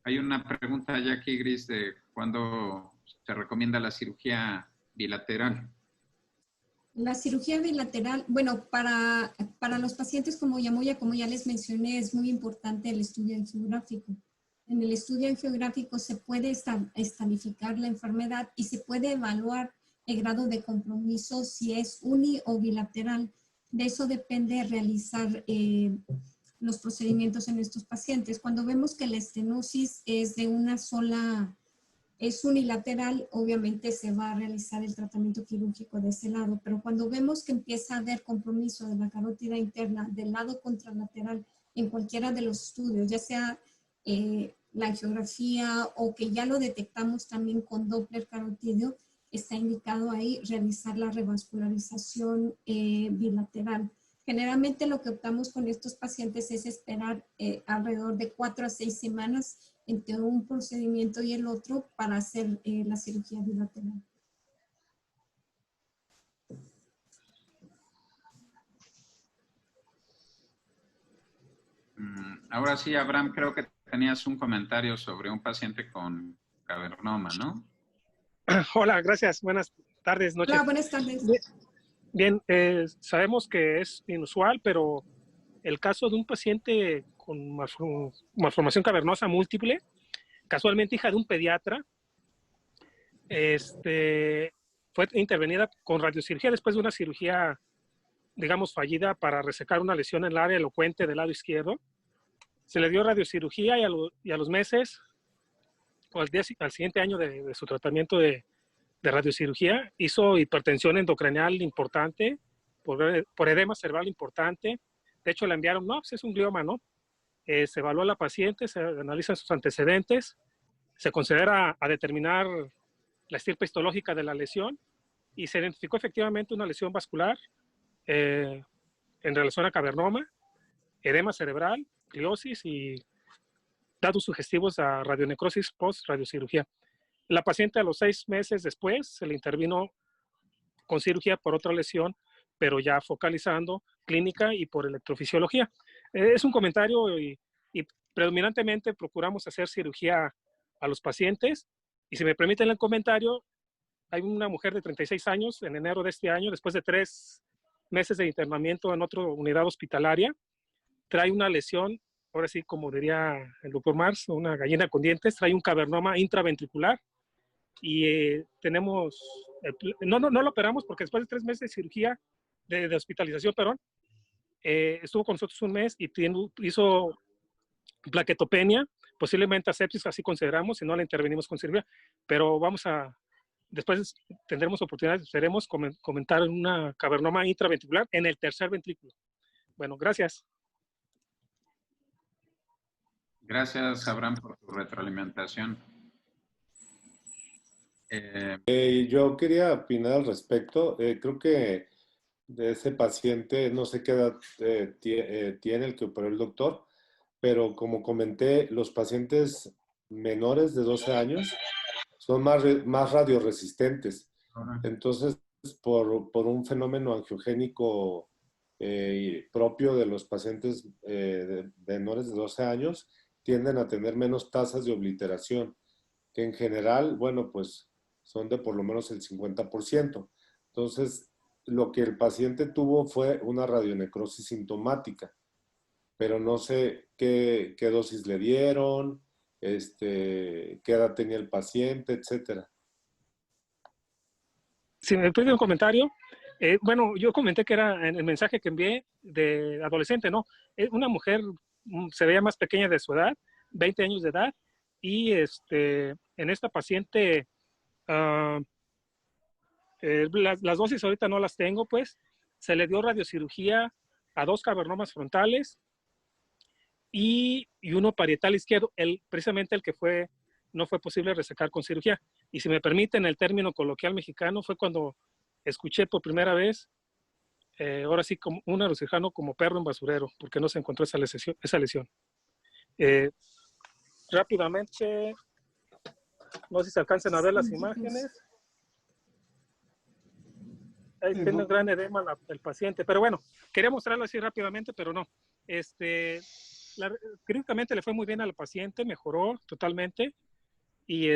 Hay una pregunta ya aquí, Gris, de cuándo se recomienda la cirugía bilateral. La cirugía bilateral, bueno, para los pacientes con moyamoya, como ya les mencioné, es muy importante el estudio angiográfico. En el estudio angiográfico se puede estadificar la enfermedad y se puede evaluar el grado de compromiso si es uni o bilateral. De eso depende realizar los procedimientos en estos pacientes. Cuando vemos que la estenosis es de una sola es unilateral, obviamente se va a realizar el tratamiento quirúrgico de ese lado, pero cuando vemos que empieza a haber compromiso de la carótida interna del lado contralateral en cualquiera de los estudios, ya sea la angiografía o que ya lo detectamos también con Doppler carotídeo, está indicado ahí realizar la revascularización bilateral. Generalmente lo que optamos con estos pacientes es esperar alrededor de 4 a 6 semanas entre un procedimiento y el otro para hacer la cirugía bilateral. Ahora sí, Abraham, creo que tenías un comentario sobre un paciente con cavernoma, ¿no? Hola, gracias. Buenas tardes, noches. Hola, buenas tardes. Bien, sabemos que es inusual, pero el caso de un paciente con malformación cavernosa múltiple, casualmente hija de un pediatra, fue intervenida con radiocirugía después de una cirugía, digamos, fallida para resecar una lesión en el área elocuente del lado izquierdo. Se le dio radiocirugía y a los meses, o al siguiente año de su tratamiento de radiocirugía, hizo hipertensión endocranial importante, por edema cerebral importante. De hecho, le enviaron, no, pues es un glioma, ¿no? Se evaluó a la paciente, se analizan sus antecedentes, se considera a determinar la estirpe histológica de la lesión y se identificó efectivamente una lesión vascular en relación a cavernoma, edema cerebral, gliosis y datos sugestivos a radionecrosis post-radiocirugía. La paciente a los 6 meses después se le intervino con cirugía por otra lesión, pero ya focalizando clínica y por electrofisiología. Es un comentario y predominantemente procuramos hacer cirugía a los pacientes. Y si me permiten el comentario, hay una mujer de 36 años en enero de este año, después de 3 meses de internamiento en otra unidad hospitalaria, trae una lesión, ahora sí, como diría el doctor Mars, una gallina con dientes, trae un cavernoma intraventricular y tenemos, no lo operamos porque después de 3 meses de cirugía, de hospitalización, perdón, estuvo con nosotros un mes y hizo plaquetopenia, posiblemente asepsis, así consideramos, si no la intervenimos con cirugía, pero después tendremos oportunidad, esperemos comentar una cavernoma intraventricular en el tercer ventrículo. Bueno, gracias. Gracias, Abraham, por tu retroalimentación. Yo quería opinar al respecto. Creo que de ese paciente, no sé qué edad tiene el que operó el doctor, pero como comenté, los pacientes menores de 12 años son más radioresistentes. Entonces, por un fenómeno angiogénico propio de los pacientes menores de 12 años, tienden a tener menos tasas de obliteración, que en general, bueno, pues son de por lo menos el 50%. Entonces, lo que el paciente tuvo fue una radionecrosis sintomática, pero no sé qué dosis le dieron, qué edad tenía el paciente, etcétera. Si me pide un comentario, bueno, yo comenté que era en el mensaje que envié de adolescente, ¿no? Una mujer se veía más pequeña de su edad, 20 años de edad, y en esta paciente, las dosis ahorita no las tengo, pues, se le dio radiocirugía a 2 cavernomas frontales y uno parietal izquierdo, precisamente el que no fue posible resecar con cirugía. Y si me permiten el término coloquial mexicano, fue cuando escuché por primera vez, ahora sí, como un neurocirujano como perro en basurero, porque no se encontró esa lesión. Rápidamente, no sé si se alcanzan a ver las imágenes. Ahí tiene un gran edema el paciente, pero bueno, quería mostrarlo así rápidamente, pero no. Clínicamente le fue muy bien a la paciente, mejoró totalmente y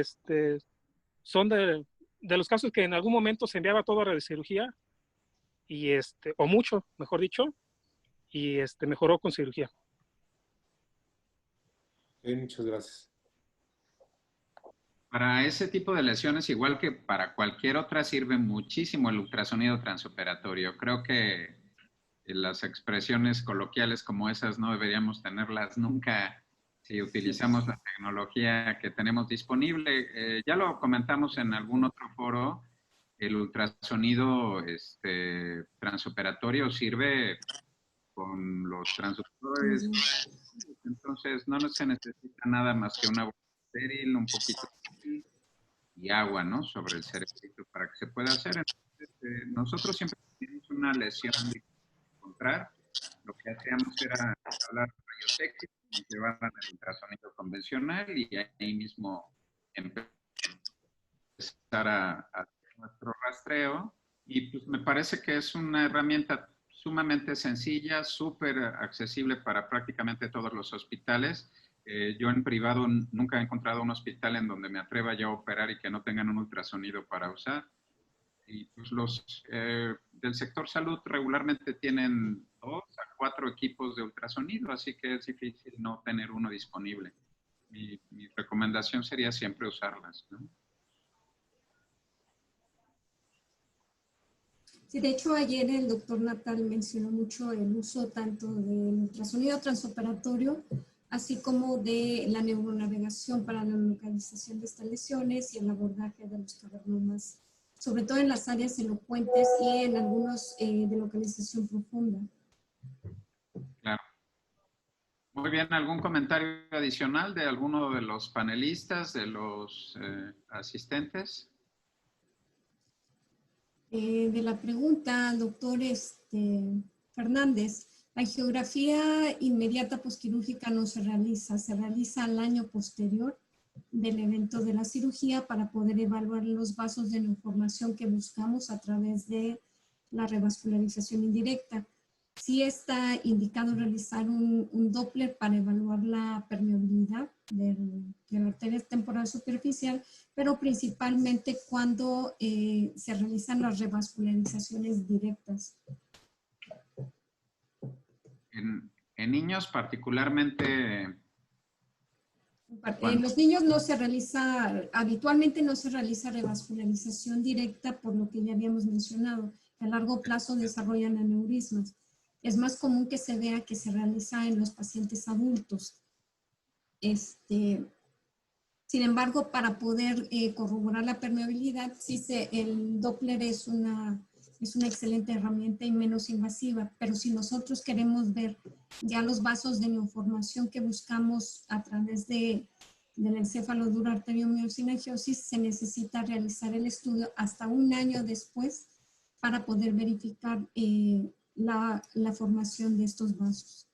son de los casos que en algún momento se enviaba todo a radiocirugía y o mucho, mejor dicho, y mejoró con cirugía. Muchas gracias. Para ese tipo de lesiones, igual que para cualquier otra, sirve muchísimo el ultrasonido transoperatorio. Creo que las expresiones coloquiales como esas no deberíamos tenerlas nunca si utilizamos la tecnología que tenemos disponible. Ya lo comentamos en algún otro foro, el ultrasonido transoperatorio sirve con los transductores, entonces no se necesita nada más que una bolsa estéril, un poquito y agua, ¿no? Sobre el cerebrito para que se pueda hacer. Entonces, nosotros siempre tenemos una lesión de encontrar. Lo que hacíamos era hablar de rayos X, nos llevaban el ultrasonido convencional y ahí mismo empezar a hacer nuestro rastreo. Y pues me parece que es una herramienta sumamente sencilla, súper accesible para prácticamente todos los hospitales. Yo en privado nunca he encontrado un hospital en donde me atreva yo a operar y que no tengan un ultrasonido para usar. Y pues los del sector salud regularmente tienen 2 a 4 equipos de ultrasonido, así que es difícil no tener uno disponible. Mi recomendación sería siempre usarlas, ¿no? Sí, de hecho ayer el doctor Natal mencionó mucho el uso tanto del ultrasonido transoperatorio, así como de la neuronavegación para la localización de estas lesiones y el abordaje de los cavernomas, sobre todo en las áreas elocuentes y en algunos de localización profunda. Claro. Muy bien, ¿algún comentario adicional de alguno de los panelistas, de los asistentes? De la pregunta, doctor Fernández, la angiografía inmediata posquirúrgica no se realiza al año posterior del evento de la cirugía para poder evaluar los vasos de neoformación que buscamos a través de la revascularización indirecta. Sí está indicado realizar un Doppler para evaluar la permeabilidad de la arteria temporal superficial, pero principalmente cuando se realizan las revascularizaciones directas. En niños particularmente... En los niños no se realiza, habitualmente no se realiza revascularización directa por lo que ya habíamos mencionado, que a largo plazo desarrollan aneurismas. Es más común que se vea que se realiza en los pacientes adultos. Sin embargo, para poder corroborar la permeabilidad, sí el Doppler es una excelente herramienta y menos invasiva, pero si nosotros queremos ver ya los vasos de neoformación que buscamos a través del encéfalo duro arteriomiosinangiosis, se necesita realizar el estudio hasta un año después para poder verificar la formación de estos vasos.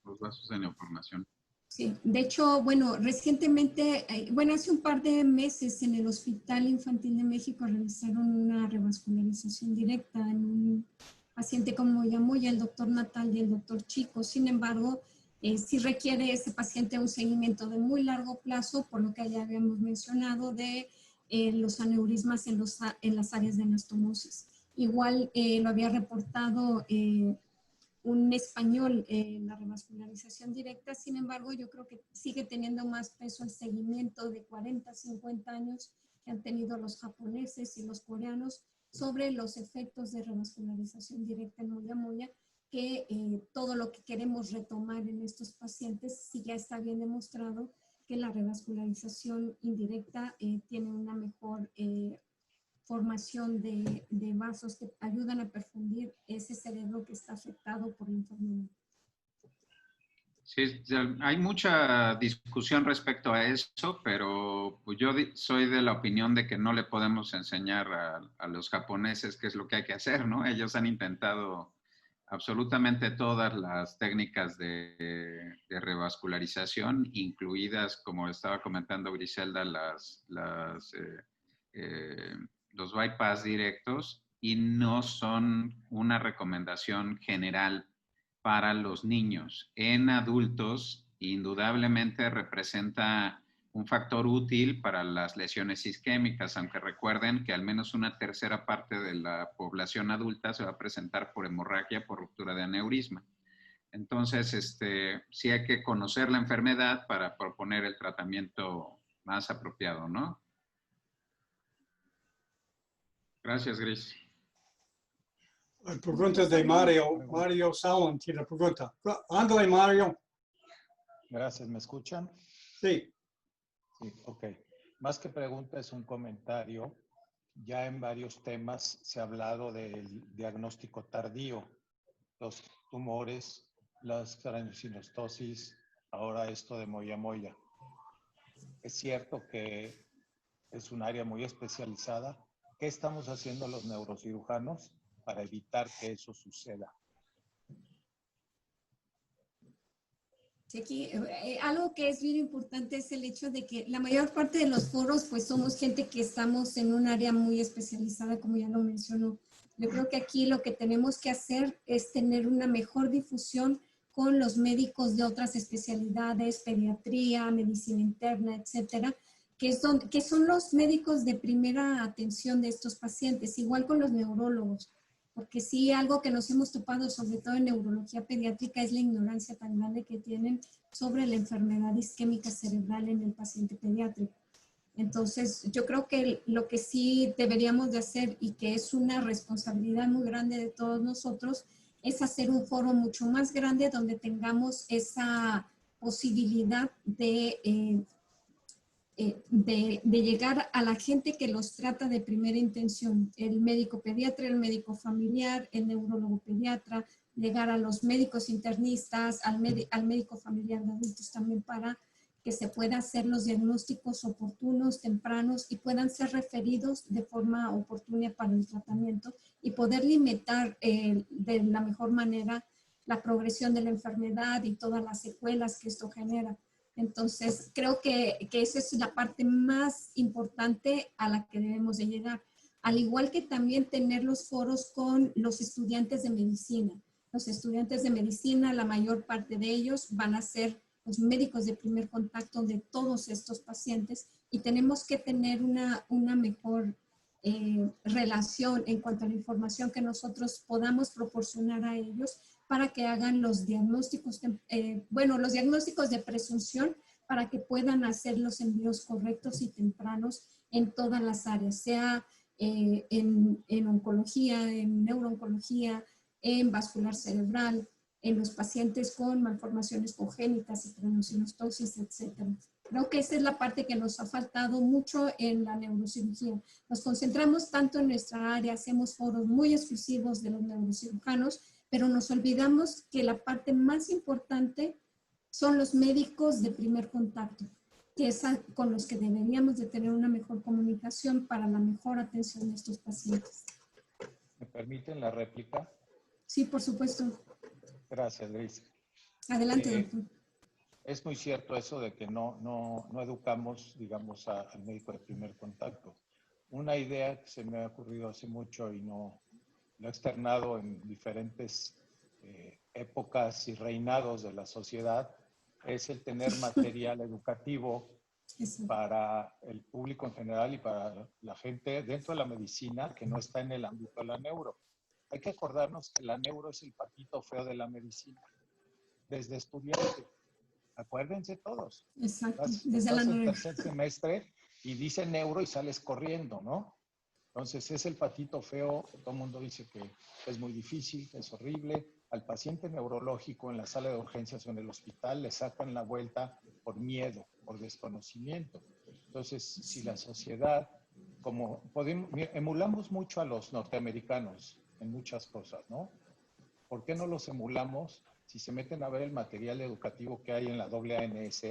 Los vasos de neoformación. Sí, de hecho, bueno, recientemente, hace un par de meses en el Hospital Infantil de México realizaron una revascularización directa en un paciente con moyamoya, el doctor Natal y el doctor Chico. Sin embargo, sí requiere ese paciente un seguimiento de muy largo plazo, por lo que ya habíamos mencionado de los aneurismas en las áreas de anastomosis. Igual lo había reportado un español en la revascularización directa. Sin embargo, yo creo que sigue teniendo más peso el seguimiento de 40, 50 años que han tenido los japoneses y los coreanos sobre los efectos de revascularización directa en moyamoya, que todo lo que queremos retomar en estos pacientes, sí ya está bien demostrado que la revascularización indirecta tiene una mejor formación de vasos que ayudan a perfundir ese cerebro que está afectado por la enfermedad. Sí, hay mucha discusión respecto a eso, pero pues yo soy de la opinión de que no le podemos enseñar a los japoneses qué es lo que hay que hacer, ¿no? Ellos han intentado absolutamente todas las técnicas de revascularización, incluidas, como estaba comentando Griselda, los bypass directos, y no son una recomendación general para los niños. En adultos, indudablemente representa un factor útil para las lesiones isquémicas, aunque recuerden que al menos una tercera parte de la población adulta se va a presentar por hemorragia por ruptura de aneurisma. Entonces, sí hay que conocer la enfermedad para proponer el tratamiento más apropiado, ¿no? Gracias, Gris. Pregunta de Mario. Mario Salon tiene pregunta. Ándale, Mario. Gracias, ¿me escuchan? Sí. Sí, ok. Más que pregunta es un comentario. Ya en varios temas se ha hablado del diagnóstico tardío, los tumores, las craniosynostosis, ahora esto de moya-moya. Es cierto que es un área muy especializada. ¿Qué estamos haciendo los neurocirujanos para evitar que eso suceda? Sí, aquí, algo que es bien importante es el hecho de que la mayor parte de los foros, pues somos gente que estamos en un área muy especializada, como ya lo mencionó. Yo creo que aquí lo que tenemos que hacer es tener una mejor difusión con los médicos de otras especialidades, pediatría, medicina interna, etcétera, que son los médicos de primera atención de estos pacientes, igual con los neurólogos. Porque sí, algo que nos hemos topado, sobre todo en neurología pediátrica, es la ignorancia tan grande que tienen sobre la enfermedad isquémica cerebral en el paciente pediátrico. Entonces, yo creo que lo que sí deberíamos de hacer y que es una responsabilidad muy grande de todos nosotros es hacer un foro mucho más grande donde tengamos esa posibilidad de llegar a la gente que los trata de primera intención, el médico pediatra, el médico familiar, el neurólogo pediatra, llegar a los médicos internistas, al médico familiar de adultos también para que se puedan hacer los diagnósticos oportunos, tempranos y puedan ser referidos de forma oportuna para el tratamiento y poder limitar de la mejor manera la progresión de la enfermedad y todas las secuelas que esto genera. Entonces, creo que esa es la parte más importante a la que debemos de llegar. Al igual que también tener los foros con los estudiantes de medicina. Los estudiantes de medicina, la mayor parte de ellos van a ser los médicos de primer contacto de todos estos pacientes y tenemos que tener una mejor relación en cuanto a la información que nosotros podamos proporcionar a ellos para que hagan los diagnósticos, los diagnósticos de presunción para que puedan hacer los envíos correctos y tempranos en todas las áreas, sea en oncología, en neurooncología, en vascular cerebral, en los pacientes con malformaciones congénitas y craniosynostosis, etc. Creo que esa es la parte que nos ha faltado mucho en la neurocirugía. Nos concentramos tanto en nuestra área, hacemos foros muy exclusivos de los neurocirujanos, pero nos olvidamos que la parte más importante son los médicos de primer contacto, que es con los que deberíamos de tener una mejor comunicación para la mejor atención de estos pacientes. ¿Me permiten la réplica? Sí, por supuesto. Gracias, Gris. Adelante, doctor. Es muy cierto eso de que no educamos, digamos, al médico de primer contacto. Una idea que se me ha ocurrido hace mucho y no lo he externado en diferentes épocas y reinados de la sociedad es el tener material educativo para el público en general y para la gente dentro de la medicina que no está en el ámbito de la neuro. Hay que acordarnos que la neuro es el patito feo de la medicina. Desde estudiante, acuérdense todos. Exacto, desde el tercer semestre y dice neuro y sales corriendo, ¿no? Entonces es el patito feo, todo el mundo dice que es muy difícil, que es horrible. Al paciente neurológico en la sala de urgencias o en el hospital le sacan la vuelta por miedo, por desconocimiento. Entonces, si la sociedad, emulamos mucho a los norteamericanos en muchas cosas, ¿no? ¿Por qué no los emulamos? Si se meten a ver el material educativo que hay en la AANS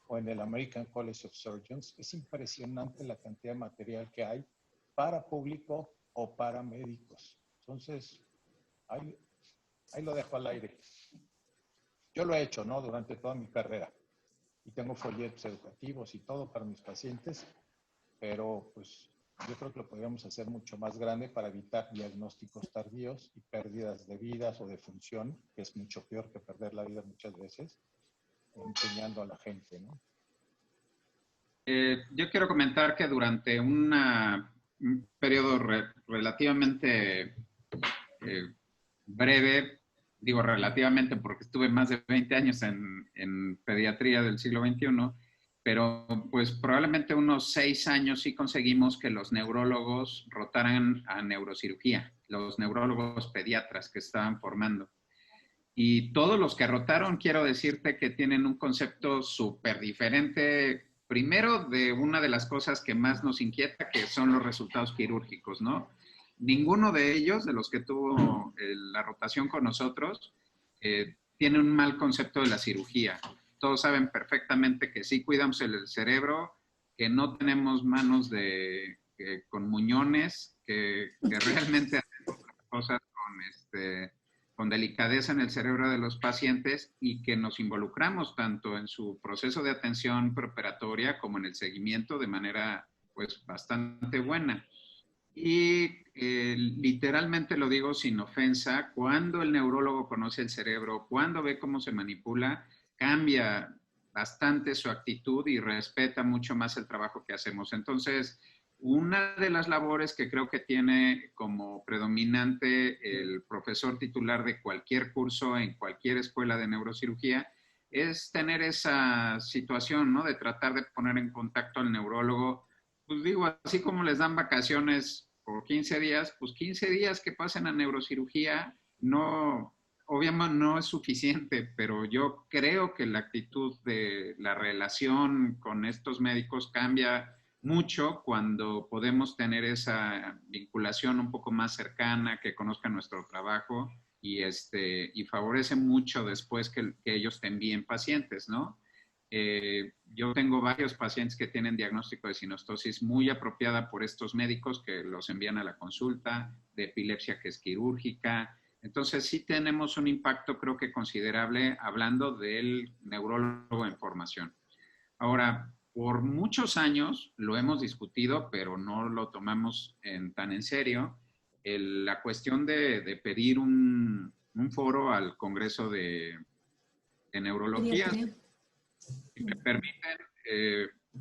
o en el American College of Surgeons, es impresionante la cantidad de material que hay para público o para médicos. Entonces, ahí lo dejo al aire. Yo lo he hecho, ¿no? Durante toda mi carrera. Y tengo folletos educativos y todo para mis pacientes, pero pues yo creo que lo podríamos hacer mucho más grande para evitar diagnósticos tardíos y pérdidas de vidas o de función, que es mucho peor que perder la vida muchas veces, enseñando a la gente, ¿no? Yo quiero comentar que durante un periodo relativamente breve, digo relativamente porque estuve más de 20 años en pediatría del siglo XXI, pero pues probablemente unos 6 años sí conseguimos que los neurólogos rotaran a neurocirugía, los neurólogos pediatras que estaban formando. Y todos los que rotaron, quiero decirte que tienen un concepto súper diferente, primero de una de las cosas que más nos inquieta, que son los resultados quirúrgicos, ¿no? Ninguno de ellos, de los que tuvo la rotación con nosotros, tiene un mal concepto de la cirugía. Todos saben perfectamente que sí cuidamos el cerebro, que no tenemos manos con muñones, que realmente hacemos las cosas con delicadeza en el cerebro de los pacientes y que nos involucramos tanto en su proceso de atención preoperatoria como en el seguimiento de manera pues bastante buena. Y literalmente lo digo sin ofensa, cuando el neurólogo conoce el cerebro, cuando ve cómo se manipula, cambia bastante su actitud y respeta mucho más el trabajo que hacemos. Entonces, una de las labores que creo que tiene como predominante el profesor titular de cualquier curso en cualquier escuela de neurocirugía es tener esa situación, ¿no? De tratar de poner en contacto al neurólogo. Pues digo, así como les dan vacaciones por 15 días, pues 15 días que pasen a neurocirugía, no, obviamente no es suficiente, pero yo creo que la actitud de la relación con estos médicos cambia mucho cuando podemos tener esa vinculación un poco más cercana, que conozcan nuestro trabajo y favorece mucho después que ellos te envíen pacientes, ¿no? Yo tengo varios pacientes que tienen diagnóstico de sinostosis muy apropiada por estos médicos que los envían a la consulta, de epilepsia que es quirúrgica. Entonces sí tenemos un impacto creo que considerable hablando del neurólogo en formación. Ahora, por muchos años lo hemos discutido, pero no lo tomamos tan en serio, la cuestión de pedir un foro al Congreso de Neurología. Si me permiten,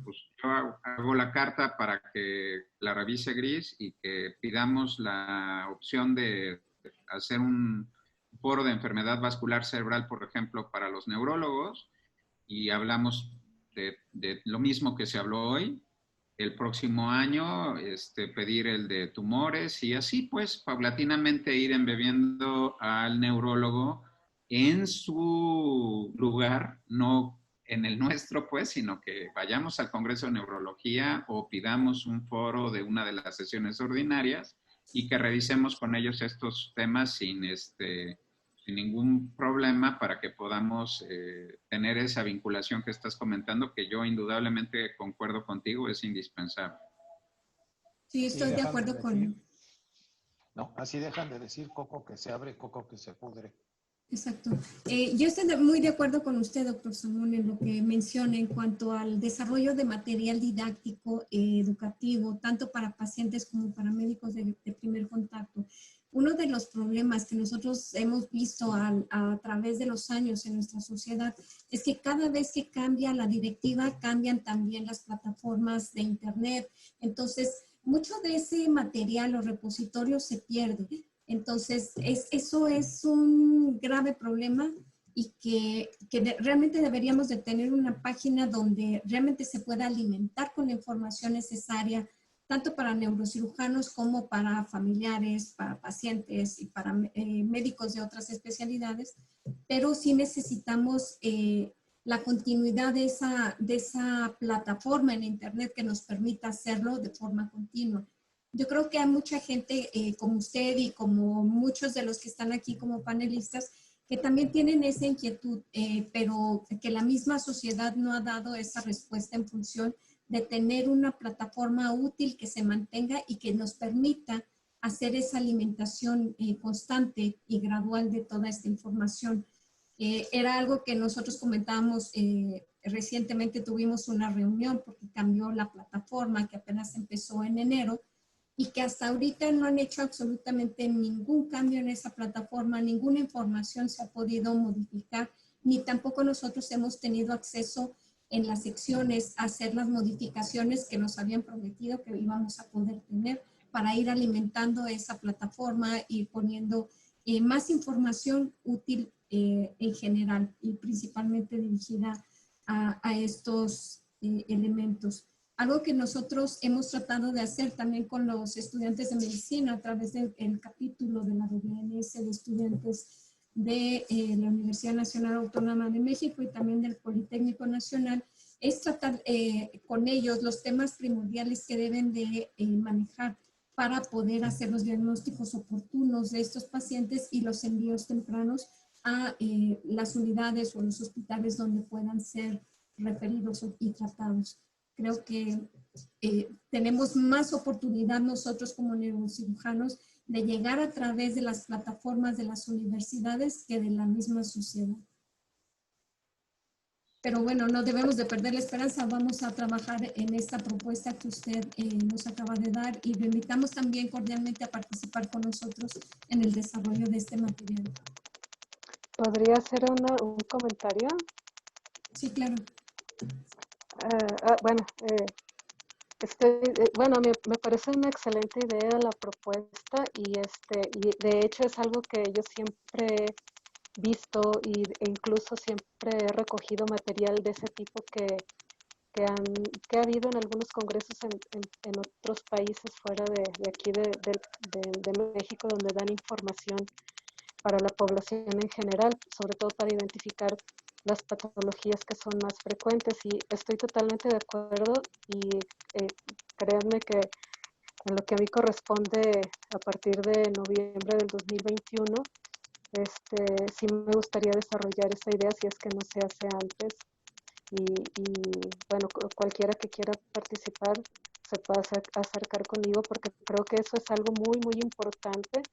pues yo hago la carta para que la revise Gris y que pidamos la opción de hacer un foro de enfermedad vascular cerebral, por ejemplo, para los neurólogos, y hablamos de lo mismo que se habló hoy. El próximo año pedir el de tumores y así pues paulatinamente ir embebiendo al neurólogo en su lugar, no en el nuestro pues, sino que vayamos al Congreso de Neurología o pidamos un foro de una de las sesiones ordinarias y que revisemos con ellos estos temas sin ningún problema para que podamos tener esa vinculación que estás comentando, que yo indudablemente concuerdo contigo, es indispensable. Sí, estoy de acuerdo con... No, así dejan de decir coco que se abre, coco que se pudre. Exacto. Yo estoy muy de acuerdo con usted, doctor Salmón, en lo que menciona en cuanto al desarrollo de material didáctico educativo, tanto para pacientes como para médicos de primer contacto. Uno de los problemas que nosotros hemos visto a través de los años en nuestra sociedad es que cada vez que cambia la directiva, cambian también las plataformas de Internet. Entonces, mucho de ese material o repositorio se pierde. Entonces, eso es un grave problema y que realmente deberíamos de tener una página donde realmente se pueda alimentar con la información necesaria, tanto para neurocirujanos como para familiares, para pacientes y para médicos de otras especialidades, pero sí necesitamos la continuidad de esa plataforma en Internet que nos permita hacerlo de forma continua. Yo creo que hay mucha gente como usted y como muchos de los que están aquí como panelistas que también tienen esa inquietud, pero que la misma sociedad no ha dado esa respuesta en función de tener una plataforma útil que se mantenga y que nos permita hacer esa alimentación constante y gradual de toda esta información. Era algo que nosotros comentábamos recientemente, tuvimos una reunión porque cambió la plataforma que apenas empezó en enero y que hasta ahorita no han hecho absolutamente ningún cambio en esa plataforma, ninguna información se ha podido modificar, ni tampoco nosotros hemos tenido acceso en las secciones a hacer las modificaciones que nos habían prometido que íbamos a poder tener para ir alimentando esa plataforma y poniendo más información útil en general y principalmente dirigida a estos elementos. Algo que nosotros hemos tratado de hacer también con los estudiantes de medicina a través del capítulo de la WNS de estudiantes de la Universidad Nacional Autónoma de México y también del Politécnico Nacional, es tratar con ellos los temas primordiales que deben de manejar para poder hacer los diagnósticos oportunos de estos pacientes y los envíos tempranos a las unidades o los hospitales donde puedan ser referidos y tratados. Creo que tenemos más oportunidad nosotros como neurocirujanos de llegar a través de las plataformas de las universidades que de la misma sociedad. Pero bueno, no debemos de perder la esperanza. Vamos a trabajar en esta propuesta que usted nos acaba de dar y lo invitamos también cordialmente a participar con nosotros en el desarrollo de este material. ¿Podría hacer un comentario? Sí, claro. Bueno, me parece una excelente idea la propuesta y de hecho es algo que yo siempre he visto e incluso siempre he recogido material de ese tipo que ha habido en algunos congresos en otros países fuera de aquí de México, donde dan información para la población en general, sobre todo para identificar las patologías que son más frecuentes, y estoy totalmente de acuerdo y créanme que en lo que a mí corresponde a partir de noviembre del 2021, sí me gustaría desarrollar esa idea si es que no se hace antes y bueno, cualquiera que quiera participar se puede acercar conmigo porque creo que eso es algo muy, muy importante.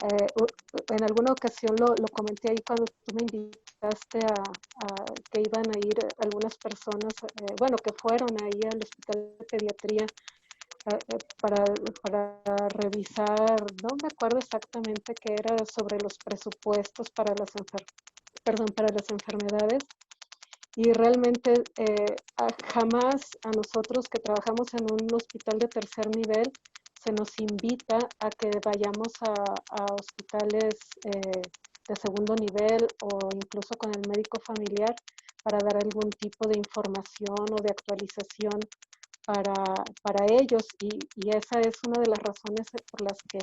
En alguna ocasión lo comenté ahí cuando tú me invitaste a que iban a ir algunas personas, bueno, que fueron ahí al hospital de pediatría para revisar, no me acuerdo exactamente qué era sobre los presupuestos para para las enfermedades. Y realmente jamás a nosotros que trabajamos en un hospital de tercer nivel se nos invita a que vayamos a hospitales de segundo nivel o incluso con el médico familiar para dar algún tipo de información o de actualización para ellos. Y esa es una de las razones por las que,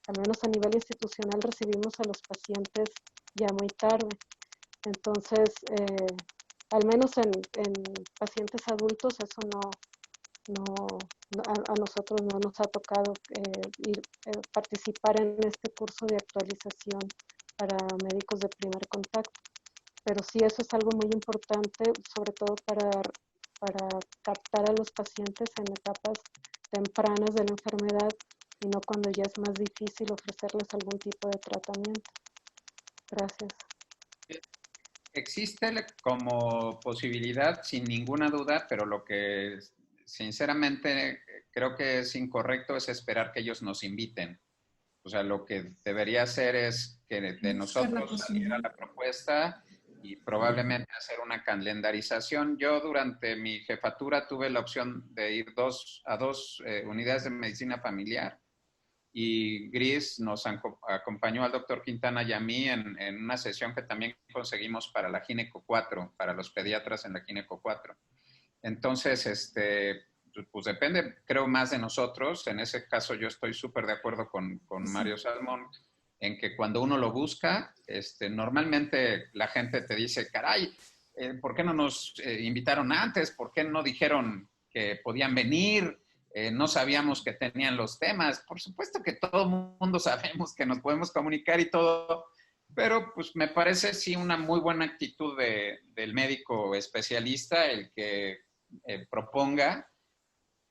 al menos a nivel institucional, recibimos a los pacientes ya muy tarde. Entonces, al menos en pacientes adultos, eso a nosotros no nos ha tocado participar en este curso de actualización para médicos de primer contacto. Pero sí, eso es algo muy importante, sobre todo para captar a los pacientes en etapas tempranas de la enfermedad y no cuando ya es más difícil ofrecerles algún tipo de tratamiento. Gracias. Existe como posibilidad, sin ninguna duda, pero lo que sinceramente creo que es incorrecto es esperar que ellos nos inviten. O sea, lo que debería hacer es que de nosotros saliera la propuesta y probablemente hacer una calendarización. Yo durante mi jefatura tuve la opción de ir a dos unidades de medicina familiar y Gris nos acompañó al doctor Quintana y a mí en una sesión que también conseguimos para la Gineco 4, para los pediatras en la Gineco 4. Entonces, pues depende, creo, más de nosotros. En ese caso yo estoy súper de acuerdo con Mario Salmón en que cuando uno lo busca, normalmente la gente te dice, caray, ¿por qué no nos invitaron antes? ¿Por qué no dijeron que podían venir? No sabíamos que tenían los temas. Por supuesto que todo el mundo sabemos que nos podemos comunicar y todo, pero pues me parece sí una muy buena actitud del médico especialista el que proponga,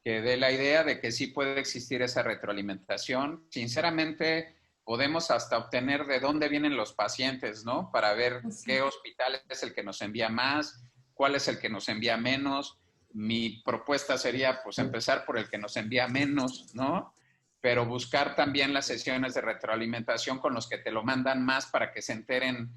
que dé la idea de que sí puede existir esa retroalimentación. Sinceramente, podemos hasta obtener de dónde vienen los pacientes, ¿no? Para ver qué hospital es el que nos envía más, cuál es el que nos envía menos. Mi propuesta sería, pues, empezar por el que nos envía menos, ¿no? Pero buscar también las sesiones de retroalimentación con los que te lo mandan más para que se enteren,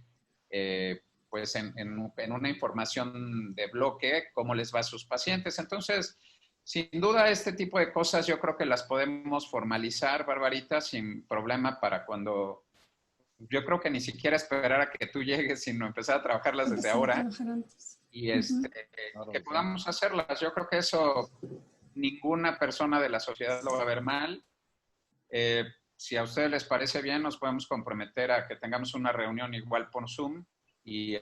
pues, en una información de bloque, cómo les va a sus pacientes. Entonces, sin duda, este tipo de cosas yo creo que las podemos formalizar, Barbarita, sin problema para cuando... Yo creo que ni siquiera esperar a que tú llegues, sino empezar a trabajarlas desde ahora. Y que podamos hacerlas. Yo creo que eso ninguna persona de la sociedad lo va a ver mal. si a ustedes les parece bien, nos podemos comprometer a que tengamos una reunión igual por Zoom y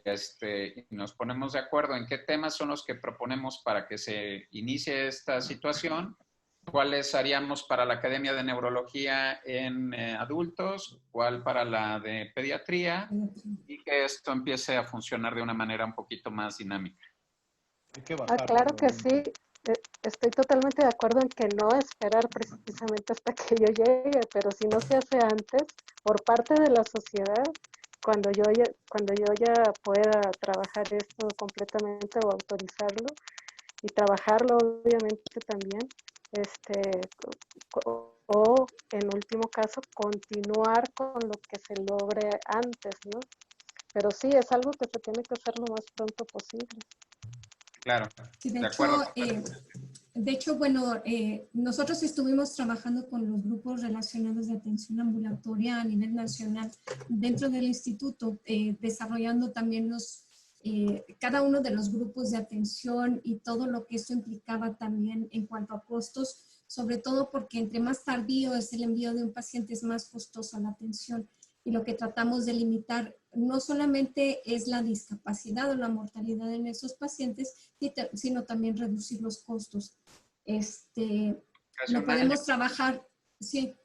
nos ponemos de acuerdo en qué temas son los que proponemos para que se inicie esta situación, cuáles haríamos para la Academia de Neurología en adultos, cuál para la de pediatría, y que esto empiece a funcionar de una manera un poquito más dinámica. Hay que bajar Claro que sí. Estoy totalmente de acuerdo en que no esperar precisamente hasta que yo llegue, pero si no se hace antes, por parte de la sociedad, cuando yo ya pueda trabajar esto completamente o autorizarlo y trabajarlo obviamente también, o en último caso continuar con lo que se logre antes, ¿no? Pero sí, es algo que se tiene que hacer lo más pronto posible. Claro, Sí, de acuerdo. de hecho, bueno, nosotros estuvimos trabajando con los grupos relacionados de atención ambulatoria a nivel nacional dentro del instituto, desarrollando también cada uno de los grupos de atención y todo lo que eso implicaba también en cuanto a costos, sobre todo porque entre más tardío es el envío de un paciente, es más costosa la atención. Y lo que tratamos de limitar no solamente es la discapacidad o la mortalidad en esos pacientes, sino también reducir los costos. Lo podemos trabajar, sí.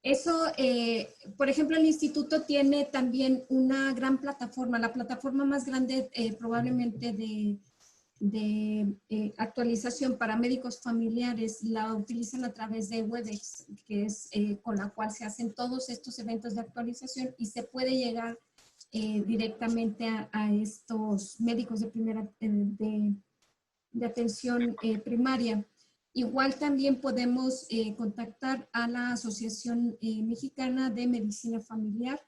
Eso, por ejemplo, el instituto tiene también una gran plataforma, la plataforma más grande probablemente de actualización para médicos familiares, la utilizan a través de Webex, que es con la cual se hacen todos estos eventos de actualización y se puede llegar directamente a estos médicos de atención primaria. Igual también podemos contactar a la Asociación Mexicana de Medicina Familiar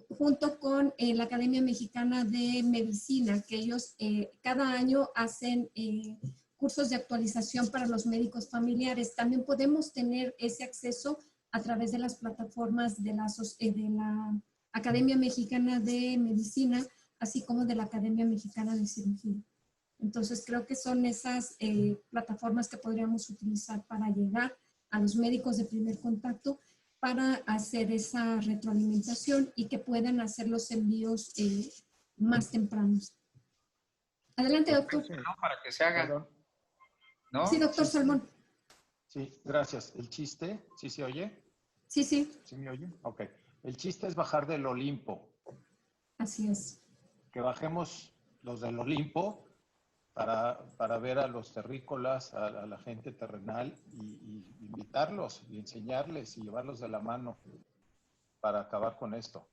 junto con la Academia Mexicana de Medicina, que ellos cada año hacen cursos de actualización para los médicos familiares. También podemos tener ese acceso a través de las plataformas de la Academia Mexicana de Medicina, así como de la Academia Mexicana de Cirugía. Entonces, creo que son esas plataformas que podríamos utilizar para llegar a los médicos de primer contacto para hacer esa retroalimentación y que puedan hacer los envíos más tempranos. Adelante, doctor. No, para que se haga. Perdón. ¿No? Sí, doctor Salmón. Sí, gracias. ¿El chiste? ¿Sí se oye? Sí, sí. ¿Sí me oye? Ok. El chiste es bajar del Olimpo. Así es. Que bajemos los del Olimpo para ver a los terrícolas, a la gente terrenal y invitarlos y enseñarles y llevarlos de la mano para acabar con esto.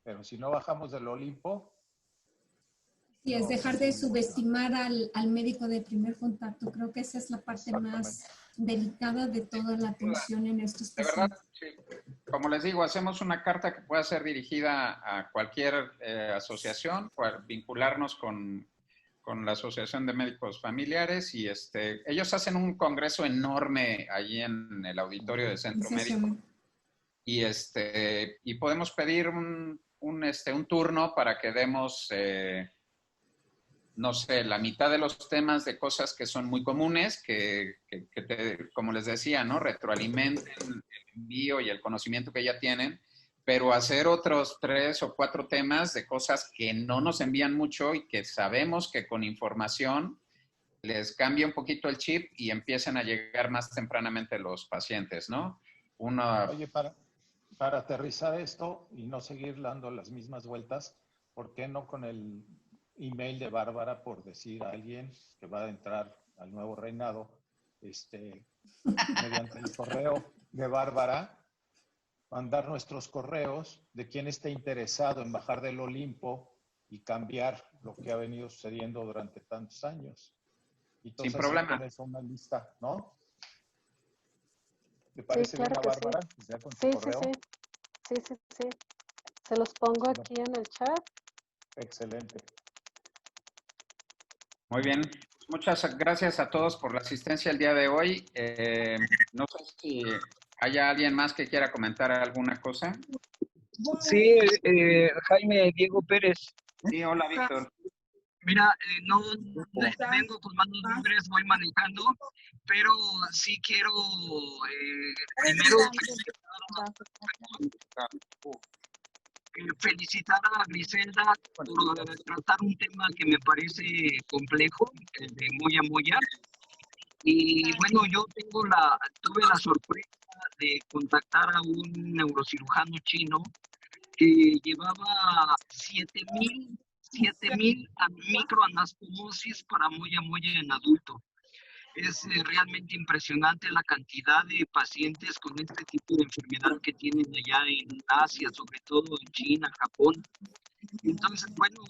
Pero si no bajamos del Olimpo... Y es dejar de subestimar al médico de primer contacto. Creo que esa es la parte más delicada de toda la atención en estos pacientes. De verdad, sí. Como les digo, hacemos una carta que pueda ser dirigida a cualquier asociación, vincularnos con la Asociación de Médicos Familiares y ellos hacen un congreso enorme allí en el auditorio del Centro Médico y podemos pedir un turno para que demos, no sé, la mitad de los temas de cosas que son muy comunes, que como les decía, ¿no? Retroalimenten el envío y el conocimiento que ya tienen, pero hacer otros 3 o 4 temas de cosas que no nos envían mucho y que sabemos que con información les cambia un poquito el chip y empiecen a llegar más tempranamente los pacientes, ¿no? Oye, para aterrizar esto y no seguir dando las mismas vueltas, ¿por qué no con el email de Bárbara, por decir a alguien que va a entrar al nuevo reinado, mediante el correo de Bárbara, mandar nuestros correos de quien esté interesado en bajar del Olimpo y cambiar lo que ha venido sucediendo durante tantos años? Y entonces, sin problema. Pones una lista, ¿no? ¿Te parece bien a Bárbara? Sí. Sí. Se los pongo aquí en el chat. Excelente. Muy bien. Muchas gracias a todos por la asistencia el día de hoy. No sé si haya alguien más que quiera comentar alguna cosa. Sí, Jaime Diego Pérez. Sí, hola, Víctor. Mira, no vengo con manos libres, voy manejando, pero sí quiero primero felicitar a Griselda por tratar un tema que me parece complejo, el de Moya Moya. Y bueno, yo tuve la sorpresa de contactar a un neurocirujano chino que llevaba 7,000 microanastomosis para Moya Moya en adulto. Es realmente impresionante la cantidad de pacientes con este tipo de enfermedad que tienen allá en Asia, sobre todo en China, Japón. Entonces, bueno,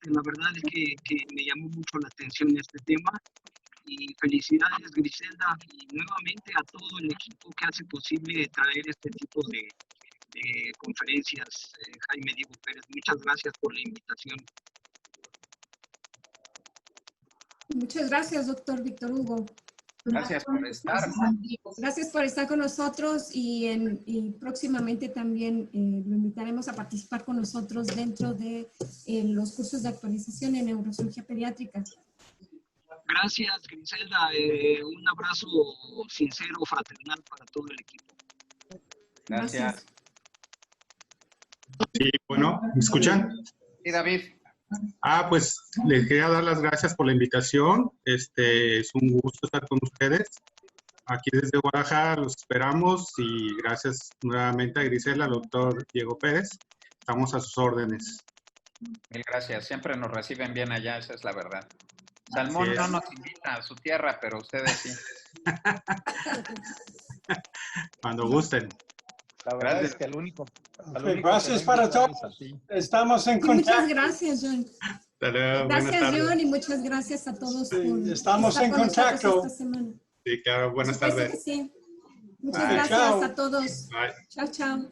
la verdad es que me llamó mucho la atención este tema. Y felicidades, Griselda, y nuevamente a todo el equipo que hace posible traer este tipo de conferencias. Jaime Diego Pérez, muchas gracias por la invitación. Muchas gracias, doctor Víctor Hugo. Gracias por estar. Gracias por estar con nosotros y próximamente también lo invitaremos a participar con nosotros dentro de los cursos de actualización en neurocirugía pediátrica. Gracias, Griselda. Un abrazo sincero, fraternal para todo el equipo. Gracias. Sí, bueno, ¿me escuchan? Sí, David. Pues les quería dar las gracias por la invitación. Es un gusto estar con ustedes. Aquí desde Guadalajara los esperamos y gracias nuevamente a Griselda, al doctor Diego Pérez. Estamos a sus órdenes. Mil gracias. Siempre nos reciben bien allá, esa es la verdad. Salmón no nos invita a su tierra, pero ustedes sí. Cuando gusten. La verdad es que al único Gracias para todos. Estamos en contacto. Muchas gracias, John. Gracias, John, y muchas gracias a todos. Sí, estamos en contacto. Esta semana. Sí, claro. Buenas tardes. Sí. Muchas Bye. gracias Chao. a todos. Bye. Chao, chao.